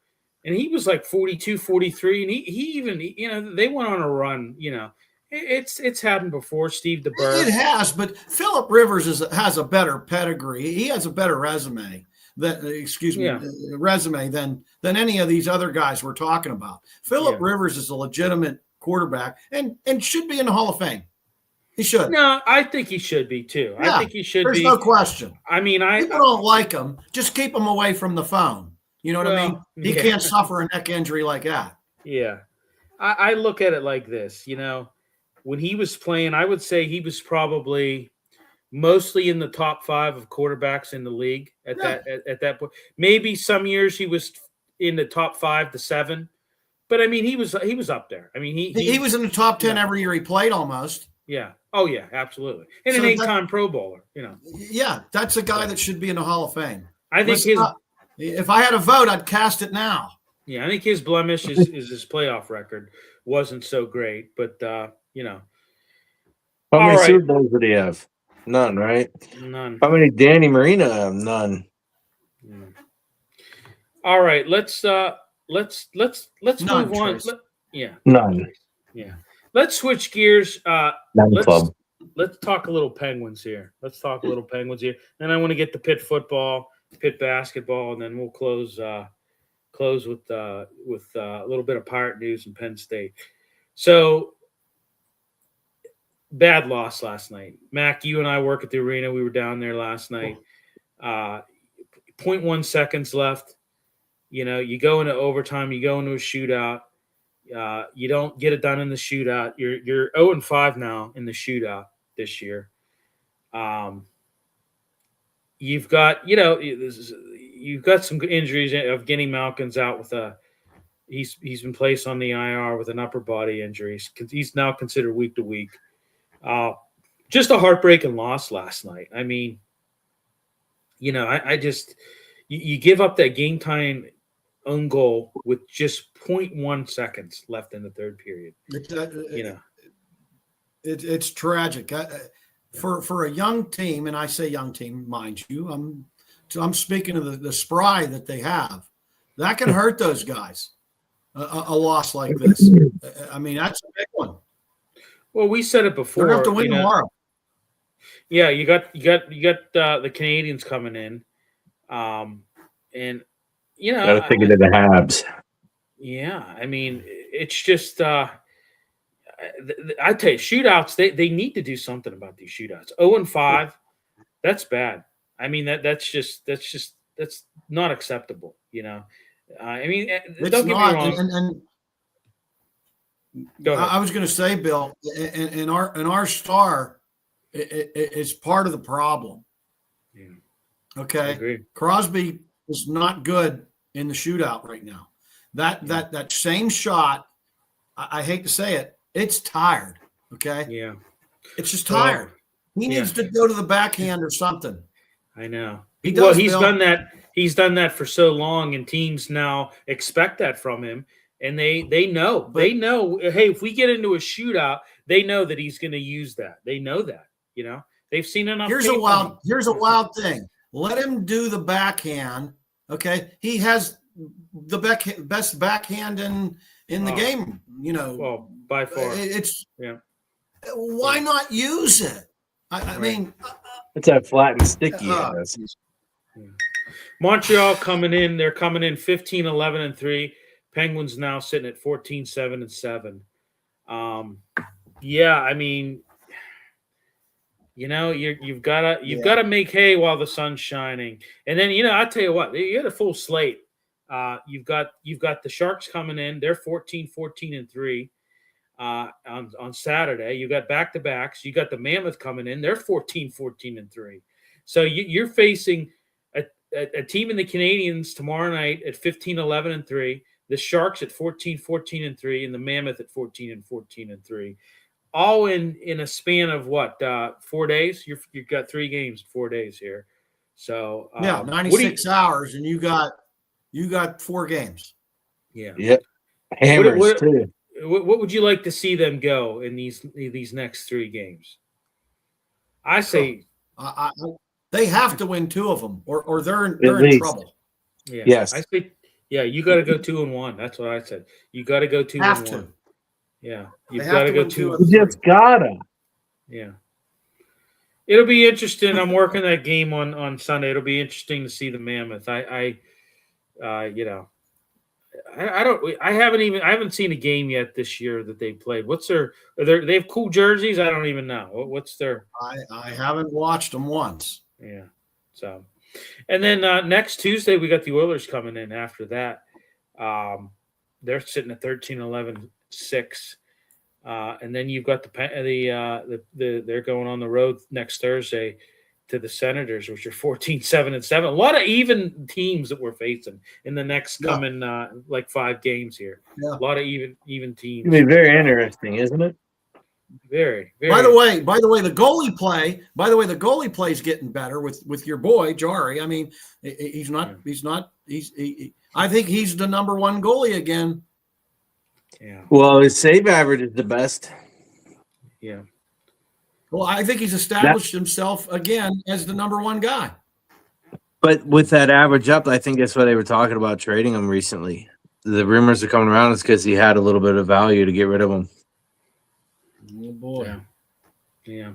and he was like 42, 43, and he even they went on a run. It's happened before. Steve DeBerg. It has, but Phillip Rivers has a better pedigree. He has a better resume resume than any of these other guys we're talking about. Phillip Rivers is a legitimate quarterback and should be in the Hall of Fame. He should. No, I think he should be too. Yeah, I think he should be. There's no question. I mean, people don't like him. Just keep him away from the phone. You know what I mean? He can't suffer a neck injury like that. Yeah. I look at it like this, when he was playing, I would say he was probably mostly in the top 5 of quarterbacks in the league at that point. Maybe some years he was in the top 5 to 7, but I mean he was up there. I mean he was in the top 10 every year he played almost. Yeah. Oh yeah, absolutely. And an 8-time Pro Bowler. Yeah, that's a guy that should be in the Hall of Fame. I think if I had a vote, I'd cast it now. Yeah, I think his blemish is his playoff record wasn't so great, but How many Super Bowls did he have? None, right? None. How many Danny Marino have? None. Yeah. All right, let's move on. None. Yeah. Let's switch gears. Let's talk a little Penguins here. Then I want to get to Pitt football, Pitt basketball, and then we'll close with a little bit of Pirate news in Penn State. So, bad loss last night. Mac, you and I work at the arena. We were down there last night. 0.1 seconds left. You go into overtime. You go into a shootout. You don't get it done in the shootout. You're 0-5 now in the shootout this year. You've got some injuries of Guinea Malkin's out with he's been placed on the IR with an upper body injury. He's now considered week to week. Just a heartbreaking loss last night. I mean, I just you give up that game time own goal with just 0.1 seconds left in the third period. It's tragic. For a young team, and I say young team, mind you, I'm speaking of the spry that they have. That can hurt those guys. A loss like this. I mean, that's a big one. Well, we said it before. They're going to have to win tomorrow. Yeah, you got the Canadians coming in, and got to take it to the Habs. Yeah, I mean, it's just I tell you, shootouts. They need to do something about these shootouts. 0-5, that's bad. I mean that's not acceptable. I mean, don't get me wrong. I was going to say, Bill, in our star, it's part of the problem. Yeah. Okay. I agree. Crosby is not good in the shootout right now. That same shot, I hate to say it, it's tired. Okay. Yeah. It's just tired. He needs to go to the backhand or something. I know. He's done that. He's done that for so long, and teams now expect that from him. And they know. Hey, if we get into a shootout, they know that he's going to use that. They know that, they've seen enough. Here's a wild thing. Let him do the backhand. Okay. He has the best backhand in the game, Well, by far. Why not use it? I mean, it's that flat and sticky. Montreal coming in. They're coming in 15-11-3. Penguins now sitting at 14-7-7. Yeah, I mean, you've got to make hay while the sun's shining. And then I tell you what, you got a full slate. You've got the Sharks coming in. They're 14-14-3. On Saturday, you got back-to-backs. You got the Mammoth coming in. They're 14-14-3. So you're facing a team in the Canadians tomorrow night at 15-11-3. The Sharks at 14-14-3, and the Mammoth at 14-14-3. All in a span of what? 4 days? You've got 3 games in 4 days here. So 96 hours, and you got 4 games. Yeah. Yep. Hammers too. What would you like to see them go in these next 3 games? I say they have to win 2 of them, or they're in trouble. Yeah. Yes. I say, you got to go 2-1. That's what I said. You got to go 2-1. Have to. Yeah, you've got to go 2. You just gotta. Yeah. It'll be interesting. I'm working that game on Sunday. It'll be interesting to see the Mammoth. I haven't seen a game yet this year that they played. They have cool jerseys? I don't even know. What's their? I haven't watched them once. Yeah. So, and then next Tuesday we got the Oilers coming in. After that, they're sitting at 13-11-6, and then you've got they're going on the road next Thursday to the Senators, which are 14-7-7. A lot of even teams that we're facing in the next coming 5 games here. Yeah. A lot of even teams. It'll be very interesting, isn't it? Very, very. By the way, the goalie play is getting better with your boy Jari. I mean, I think he's the number 1 goalie again. Yeah. Well, his save average is the best. Yeah. Well, I think he's established himself again as the number 1 guy. But with that average up, I think that's why they were talking about trading him recently. The rumors are coming around is because he had a little bit of value to get rid of him. Oh boy. Yeah.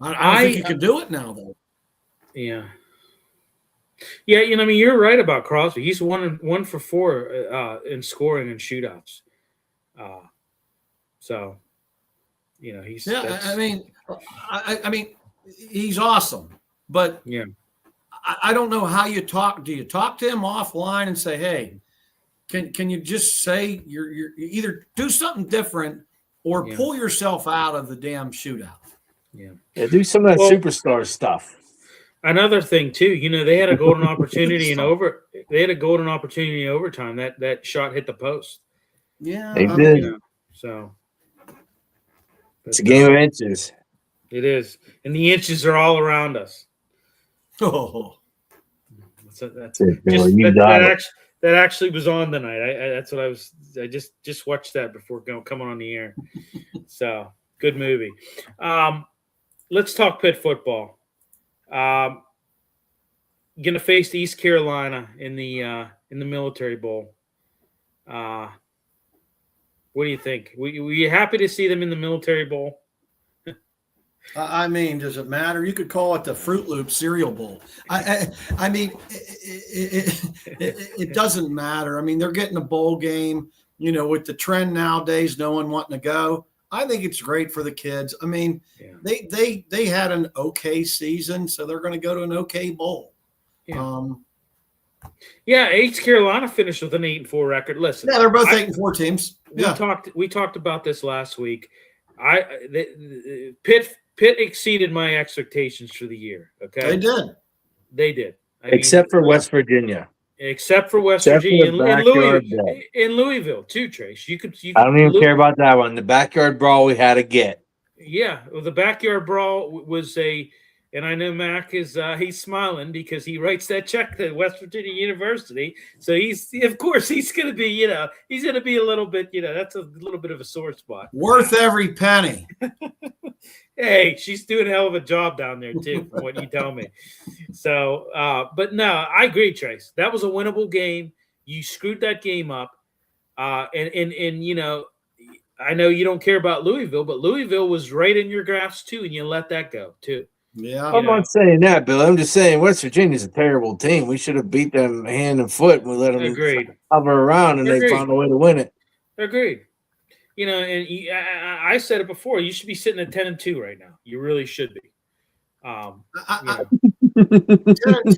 I think he could do it now, though. Yeah. Yeah, you're right about Crosby. He's 1 for 4 in scoring and shootouts. So. He's. Yeah, I mean, he's awesome, but yeah, I don't know how you talk. Do you talk to him offline and say, "Hey, can you just say you either do something different or pull yourself out of the damn shootout?" Yeah, do some of that superstar stuff. Another thing too, they had a golden opportunity They had a golden opportunity in overtime. That shot hit the post. Yeah, they did. So. It's a game of inches. It is, and the inches are all around us. Oh, that actually was on tonight. That's what I was. I just watched that before coming on the air. So good movie. Let's talk Pitt football. Going to face East Carolina in the Military Bowl. What do you think? Were you happy to see them in the Military Bowl? I mean, does it matter? You could call it the Fruit Loop cereal bowl. I mean, it doesn't matter. I mean, they're getting a bowl game, with the trend nowadays, no one wanting to go. I think it's great for the kids. I mean, they had an okay season, so they're going to go to an okay bowl. Yeah. East Carolina finished with an 8-4 record. Listen, they're both 8-4 teams. We talked about this last week. Pitt exceeded my expectations for the year. Okay, they did. Except for West Virginia. Except for West Virginia in Louisville too, Trace. You could I don't even care about that one. The backyard brawl we had to get. Yeah, well, the backyard brawl was a And I know Mac is he's smiling because he writes that check to West Virginia University. So of course he's going to be, he's going to be a little bit, that's a little bit of a sore spot. Worth every penny. Hey, she's doing a hell of a job down there too, from what you tell me. So, but no, I agree, Trace. That was a winnable game. You screwed that game up, and I know you don't care about Louisville, but Louisville was right in your grasp too, and you let that go too. Yeah, I'm not saying that, Bill. I'm just saying West Virginia's a terrible team. We should have beat them hand and foot. We let them hover around, and they found a way to win it. Agreed. And I said it before. You should be sitting at 10-2 right now. You really should be. 10-2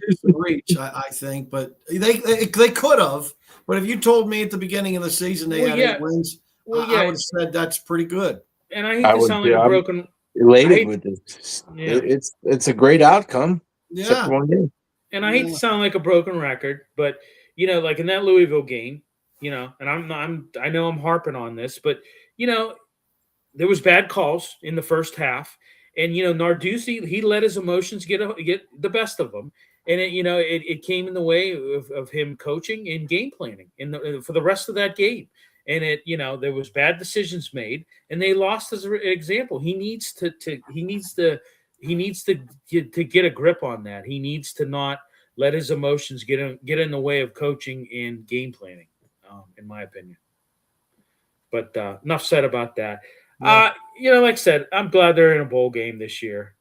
is a reach, I think, but they could have. But if you told me at the beginning of the season they had 8 wins, I would have said that's pretty good. And I hate to sound like a broken. Elated with this. Yeah. It's a great outcome. Yeah. One game. And I hate to sound like a broken record, but like in that Louisville game, and I know I'm harping on this, but there was bad calls in the first half, and Narduzzi, he let his emotions get the best of him, and it came in the way of him coaching and game planning for the rest of that game. And there was bad decisions made, and they lost as an example. He needs to get a grip on that. He needs to not let his emotions get in the way of coaching and game planning, in my opinion. But enough said about that. Yeah. Like I said, I'm glad they're in a bowl game this year.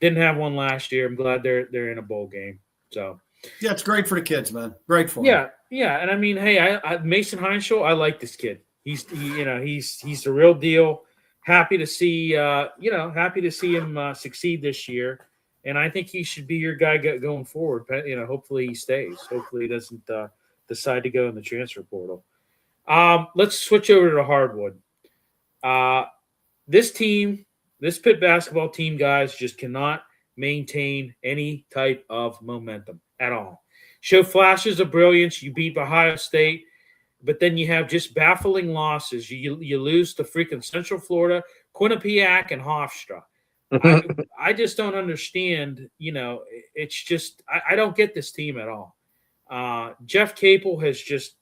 Didn't have one last year. I'm glad they're in a bowl game. So yeah, it's great for the kids, man. Great for them. Yeah, and I mean, hey, I Mason Heinschel, I like this kid. He's the real deal. Happy to see him succeed this year, and I think he should be your guy going forward. But hopefully he stays. Hopefully he doesn't decide to go in the transfer portal. Let's switch over to the hardwood. This Pitt basketball team, guys, just cannot maintain any type of momentum at all. Show flashes of brilliance. You beat Ohio State, but then you have just baffling losses. You lose to freaking Central Florida, Quinnipiac, and Hofstra. I just don't understand. It's just I don't get this team at all. Jeff Capel has just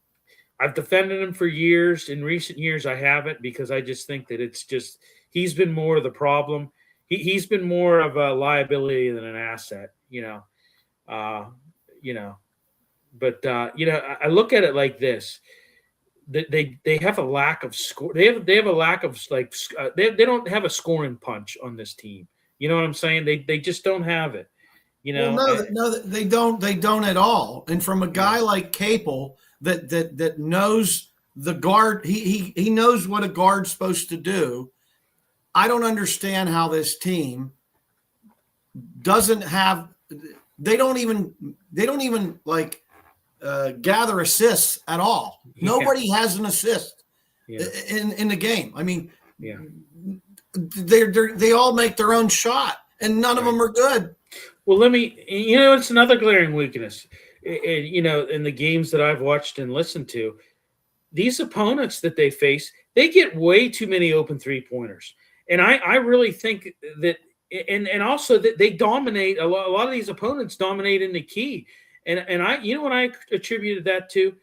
– I've defended him for years. In recent years, I haven't because I just think that it's just – he's been more of the problem. He's been more of a liability than an asset, But I look at it like this: they have a lack of score. They have a lack of they don't have a scoring punch on this team. You know what I'm saying? They just don't have it. Well, no, they don't. They don't at all. And from a guy like Capel that knows the guard, he knows what a guard's supposed to do. I don't understand how this team doesn't have. They don't even gather assists at all. Yeah. Nobody has an assist in the game. I mean, they all make their own shot, and none of them are good. Well, it's another glaring weakness. In the games that I've watched and listened to, these opponents that they face, they get way too many open 3-pointers. And I really think that and also that they dominate a lot of these opponents dominate in the key. And I what I attributed that to?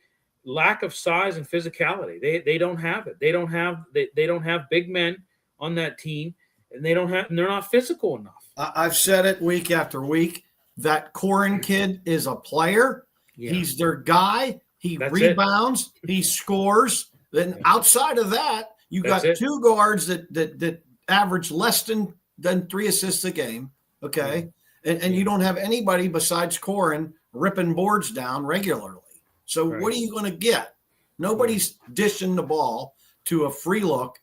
Lack of size and physicality. They don't have it. They don't have big men on that team, and they're not physical enough. I've said it week after week. That Corin kid is a player. Yeah. He's their guy. That's rebounds. He scores. Then outside of that, you got 2 guards that average less than 3 assists a game. Okay. And you don't have anybody besides Corin ripping boards down regularly. So what are you going to get? Nobody's dishing the ball to a free look.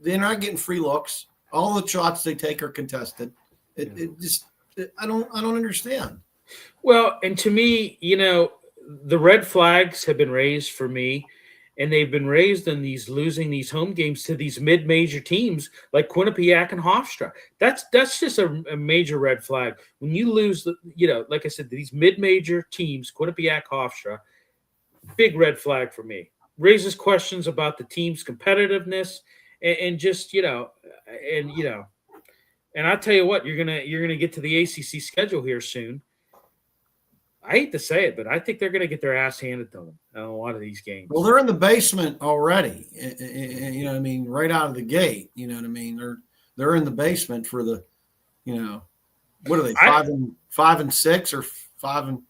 They're not getting free looks. All the shots they take are contested. I don't understand. Well, and to me, the red flags have been raised for me, and they've been raised in losing these home games to these mid-major teams like Quinnipiac and Hofstra. That's just a major red flag. When you lose, like I said, these mid-major teams, Quinnipiac, Hofstra, big red flag for me. Raises questions about the team's competitiveness and just, And I tell you what, you're gonna get to the ACC schedule here soon. I hate to say it, but I think they're going to get their ass handed to them in a lot of these games. Well, they're in the basement already. You know what I mean? Right out of the gate. You know what I mean? They're in the basement for the, you know, what are they, 5-6 or 5 and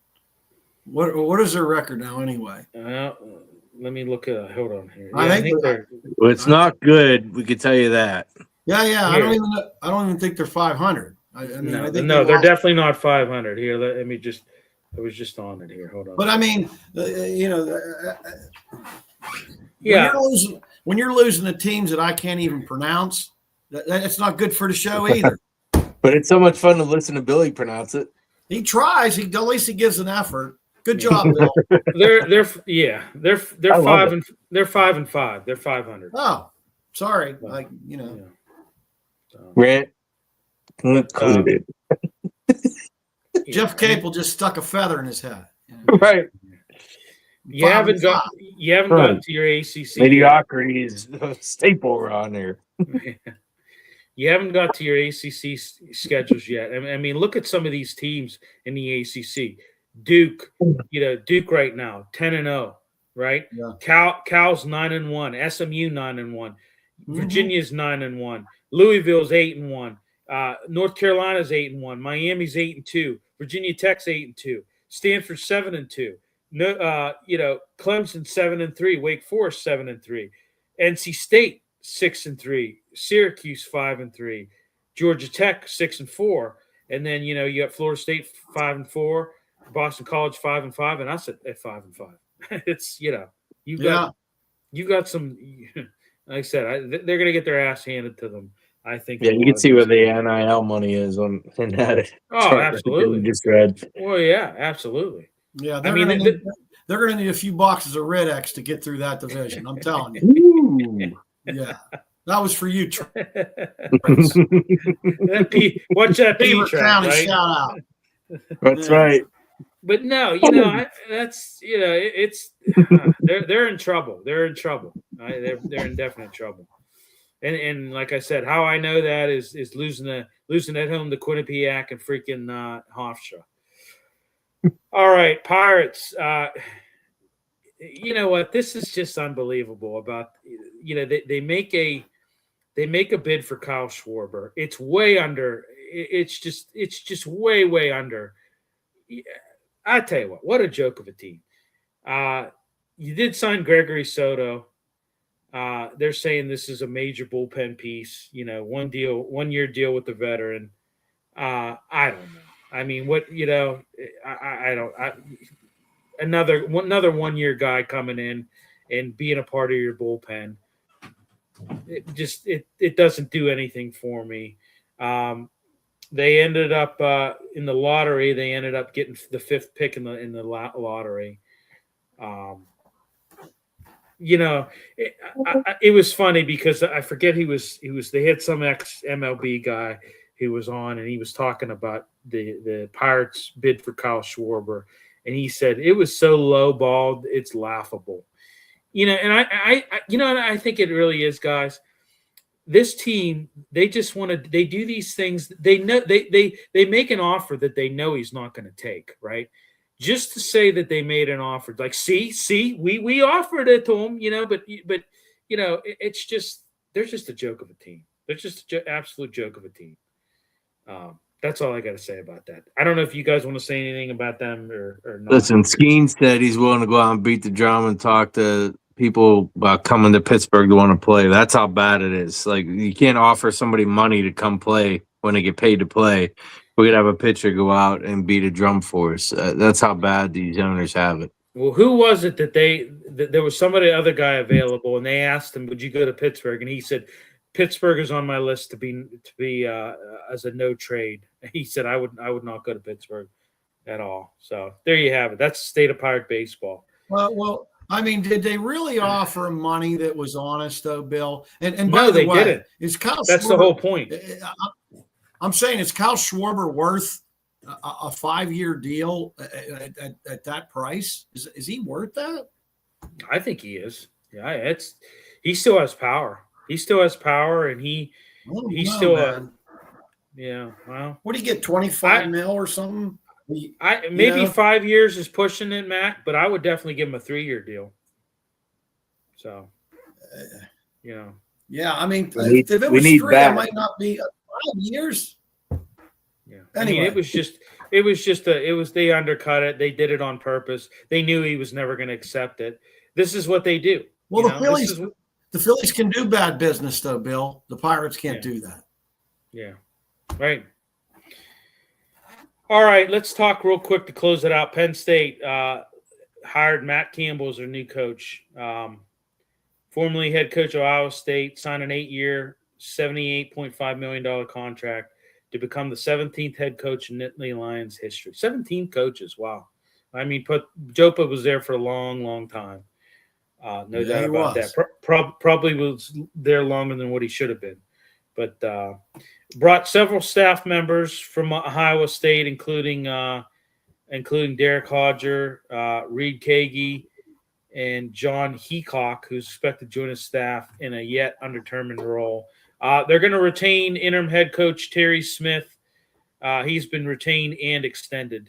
what is their record now anyway? Let me look at hold on here. I think they're Well, it's not good. We could tell you that. Yeah. Here. I don't even think they're 500. I mean, I think they're definitely not 500. Here, let me just. I was just on it here. Hold on. But I mean, you know, yeah. When you're losing to teams that I can't even pronounce, it's not good for the show either. But it's so much fun to listen to Billy pronounce it. He tries. At least he gives an effort. Good job, Bill. They're 5 and they're 5 and 5. They're 500. Oh, sorry. Like, you know. Yeah. So, Rant concluded. Jeff Capel just stuck a feather in his head. You know? Right. You haven't gotten to your ACC. Mediocrity is a staple around here. You haven't got to your ACC schedules yet. I mean, look at some of these teams in the ACC. Duke, Duke right now 10-0, right? Yeah. Cal's 9-1, SMU 9-1, Virginia's 9-1, Louisville's 8-1, North Carolina's 8-1, Miami's 8-2, Virginia Tech's 8-2, Stanford 7-2. No, Clemson 7-3, Wake Forest 7-3, NC State 6-3, Syracuse 5-3, Georgia Tech 6-4, and then you got Florida State 5-4, Boston College 5-5, and us at 5-5. It's you've got some. Like I said, they're going to get their ass handed to them. I think. Yeah, you can see where the NIL money is in that. Oh, absolutely. Just read. Well, yeah, absolutely. Yeah, they're going to need a few boxes of Red X to get through that division. I'm telling you. Ooh. Yeah, that was for you. Watch that Beaver County right? shout out. That's right. But no, that's it's they're in trouble. They're in trouble. They're in definite trouble. And like I said, how I know that is losing at home to Quinnipiac and freaking Hofstra. All right, Pirates. You know what? This is just unbelievable. About they make a bid for Kyle Schwarber. It's way under. It's just way under. I tell you what a joke of a team. You did sign Gregory Soto. They're saying this is a major bullpen piece. 1 year deal with the veteran. I don't know. I mean, I don't. Another 1 year guy coming in and being a part of your bullpen. It doesn't do anything for me. They ended up in the lottery. They ended up getting the 5th pick in the lottery. It was funny because I forget he was. They had some ex MLB guy who was on, and he was talking about the Pirates bid for Kyle Schwarber, and he said it was so low balled, it's laughable. And I think it really is, guys. This team, they just want to. They do these things. They know they make an offer that they know he's not going to take, right? Just to say that they made an offer, like, see, we offered it to him, but it's just they're just a joke of a team. They're just an absolute joke of a team. That's all I got to say about that. I don't know if you guys want to say anything about them or not. Listen, Skeen said he's willing to go out and beat the drum and talk to people about coming to Pittsburgh to want to play. That's how bad it is. Like, you can't offer somebody money to come play when they get paid to play. We could have a pitcher go out and beat a drum for us. That's how bad these owners have it. Well, who was it that there was somebody other guy available, and they asked him, "Would you go to Pittsburgh?" And he said, "Pittsburgh is on my list to be as a no trade." He said, "I would not go to Pittsburgh at all." So there you have it. That's the state of Pirate baseball. Well, I mean, did they really offer him money that was honest, though, Bill? And no, by the they way, didn't. Is Kyle That's Schwarber, the whole point. I'm saying, is Kyle Schwarber worth a 5-year deal at that price? Is he worth that? I think he is. Yeah, he still has power. He still has power, and he still. Yeah. Well, What do you get? 25 mil or something? Maybe 5 years is pushing it, Mac, but I would definitely give him a 3-year deal. So, Yeah, I mean, if it we was need 3, that. it might not be 5 years. Yeah. Anyway. I mean, they undercut it. They did it on purpose. They knew he was never going to accept it. This is what they do. Well, the Phillies can do bad business, though, Bill. The Pirates can't do that. Yeah. Right. All right. Let's talk real quick to close it out. Penn State hired Matt Campbell as their new coach. Formerly head coach of Iowa State, signed an 8-year, $78.5 million contract to become the 17th head coach in Nittany Lions history. 17 coaches. Wow. I mean, Jopa was there for a long, long time. No doubt about that. Probably was there longer than what he should have been. But brought several staff members from Iowa State, including Derek Hodger, Reed Kagi, and John Heacock, who's expected to join his staff in a yet undetermined role. They're going to retain interim head coach Terry Smith. He's been retained and extended.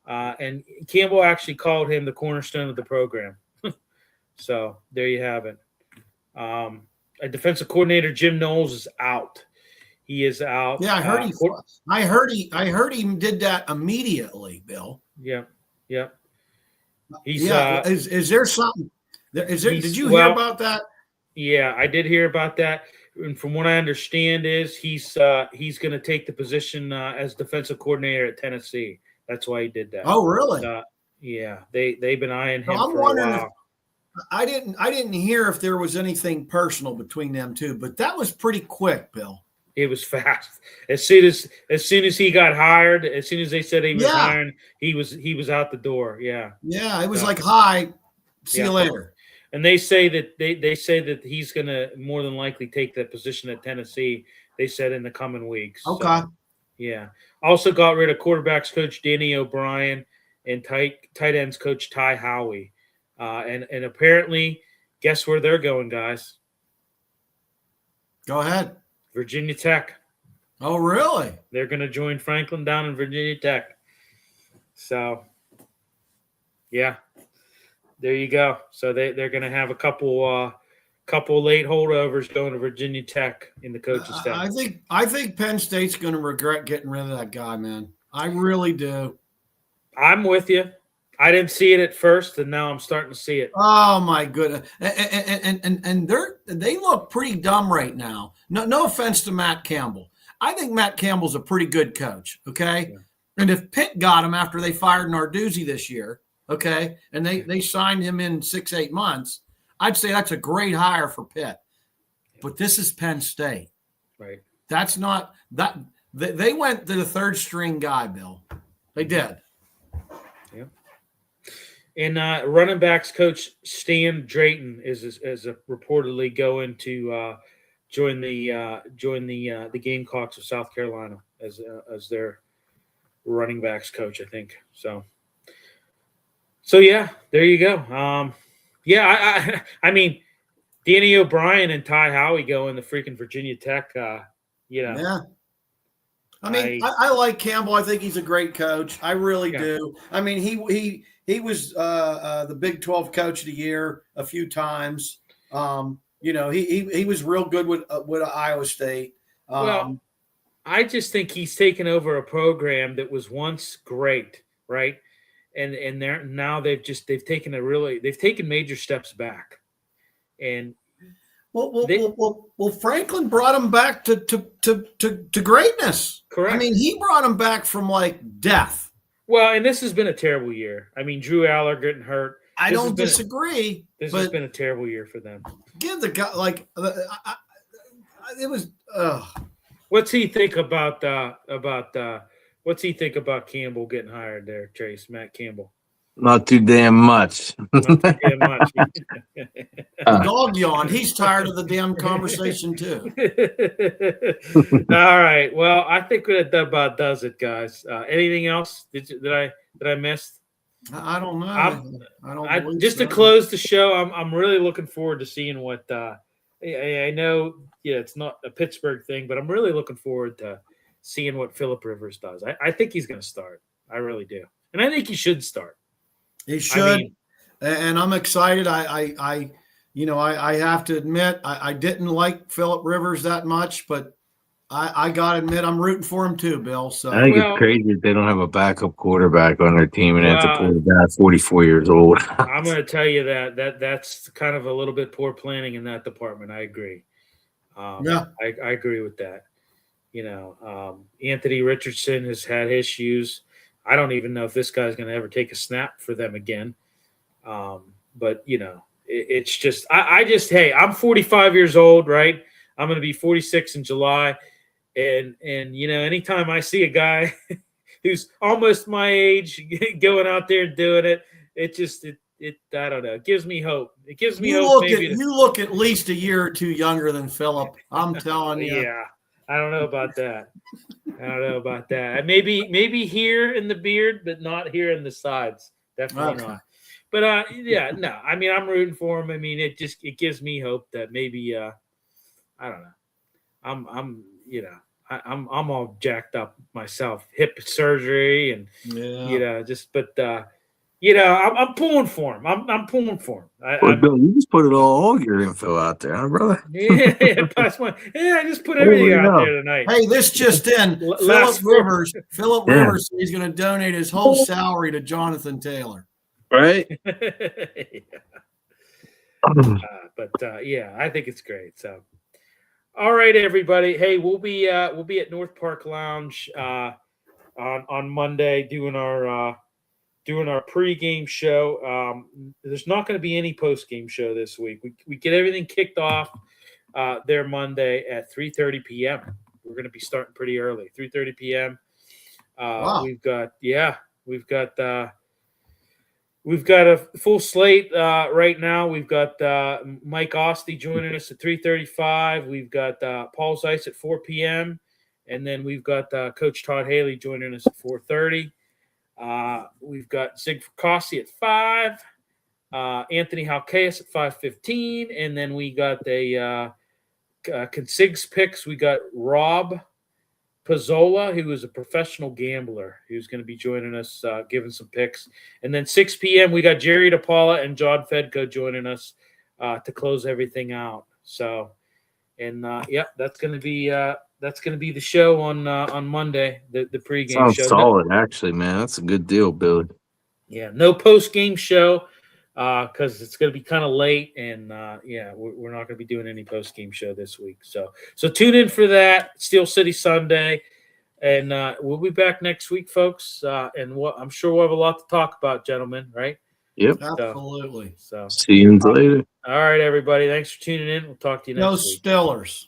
And Campbell actually called him the cornerstone of the program. So there you have it. A defensive coordinator, Jim Knowles, is out. He is out. Yeah, I heard he did that immediately, Bill. Yeah. Is there something? Did you hear about that? Yeah, I did hear about that. And from what I understand, is he's going to take the position as defensive coordinator at Tennessee. That's why he did that. Oh, really? Yeah, they've been eyeing him for a while. I didn't hear if there was anything personal between them two, but that was pretty quick, Bill. It was fast. As soon as he got hired, as soon as they said he was hiring, he was out the door. Yeah. Yeah, it was like, hi, see you later. And they say that he's going to more than likely take that position at Tennessee. They said in the coming weeks. Okay. So, yeah. Also got rid of quarterbacks coach Danny O'Brien and tight ends coach Ty Howey. And apparently, guess where they're going, guys? Go ahead. Virginia Tech. Oh, really? They're going to join Franklin down in Virginia Tech. So, yeah, there you go. So they're going to have a couple late holdovers going to Virginia Tech in the coaching staff. I think Penn State's going to regret getting rid of that guy, man. I really do. I'm with you. I didn't see it at first, and now I'm starting to see it. Oh my goodness! And they look pretty dumb right now. No offense to Matt Campbell. I think Matt Campbell's a pretty good coach. Okay, yeah. And if Pitt got him after they fired Narduzzi this year, okay, and they signed him in 6-8 months, I'd say that's a great hire for Pitt. But this is Penn State, right? That's not that they went to the third string guy, Bill. They did. And running backs coach Stan Drayton is reportedly going to join the Gamecocks of South Carolina as their running backs coach, I think. So yeah, there you go. I mean, Danny O'Brien and Ty Howey go in the freaking Virginia Tech. Yeah. I mean, I like Campbell. I think he's a great coach. I really do. I mean, he was the Big 12 Coach of the Year a few times. He was real good with Iowa State. Well, I just think he's taken over a program that was once great, right? And they've taken major steps back. And Well, Franklin brought him back to greatness. Correct. I mean, he brought him back from like death. Well, and this has been a terrible year. I mean, Drew Aller getting hurt. I don't disagree. This has been a terrible year for them. Give the guy it was. What's he think about what's he think about Campbell getting hired there, Trace? Matt Campbell. Not too damn much. Not too damn much. Dog yawned. He's tired of the damn conversation too. All right. Well, I think that about does it, guys. Anything else that I missed? I don't know. To close the show, I'm really looking forward to seeing what. I know, it's not a Pittsburgh thing, but I'm really looking forward to seeing what Phillip Rivers does. I think he's going to start. I really do, and I think he should start. He should, and I'm excited. I have to admit I didn't like Phillip Rivers that much, but I got to admit I'm rooting for him too, Bill. So I think it's crazy that they don't have a backup quarterback on their team and have to pull that 44 years old. I'm going to tell you that's kind of a little bit poor planning in that department. I agree. I agree with that. Anthony Richardson has had issues. I don't even know if this guy's going to ever take a snap for them again. But it's just hey, I'm 45 years old, right? I'm going to be 46 in July. And anytime I see a guy who's almost my age going out there and doing it, it I don't know. It gives me hope. It gives me hope. You look at least a year or two younger than Phillip. I'm telling you. Yeah, I don't know about that. Maybe here in the beard, but not here in the sides. Definitely not. But no. I mean, I'm rooting for him. I mean, it gives me hope that maybe I don't know. I'm all jacked up myself, hip surgery, and I'm pulling for him. I'm pulling for him. Bill, you just put all your info out there, huh, brother? I just put everything out there tonight. Hey, this just in. Phillip Rivers, he's going to donate his whole salary to Jonathan Taylor. Right? I think it's great. So. All right, everybody. Hey, we'll be at North Park Lounge on Monday doing our pregame show. There's not going to be any postgame show this week. We get everything kicked off there Monday at 3:30 p.m. We're going to be starting pretty early, 3:30 p.m. Wow. We've got a full slate right now. We've got Mike Osty joining us at 3:35. We've got Paul Zeiss at 4 p.m. And then we've got Coach Todd Haley joining us at 4:30. We've got Zig Fracassi at 5. Anthony Halkeas at 5:15. And then we got Consigs picks. We got Rob Pizzola, who is a professional gambler, who's going to be joining us, giving some picks. And then 6 p.m., we got Jerry DePaula and John Fedko joining us to close everything out. So, and that's going to be the show on Monday, the pregame Sounds show. Solid, actually, man. That's a good deal, Billy. Yeah, no postgame show because it's going to be kind of late, and we're not going to be doing any postgame show this week. So tune in for that, Steel City Sunday, and we'll be back next week, folks. And I'm sure we'll have a lot to talk about, gentlemen. Right? Yep, absolutely. So see you later. All right, everybody. Thanks for tuning in. We'll talk to you next week. No Steelers.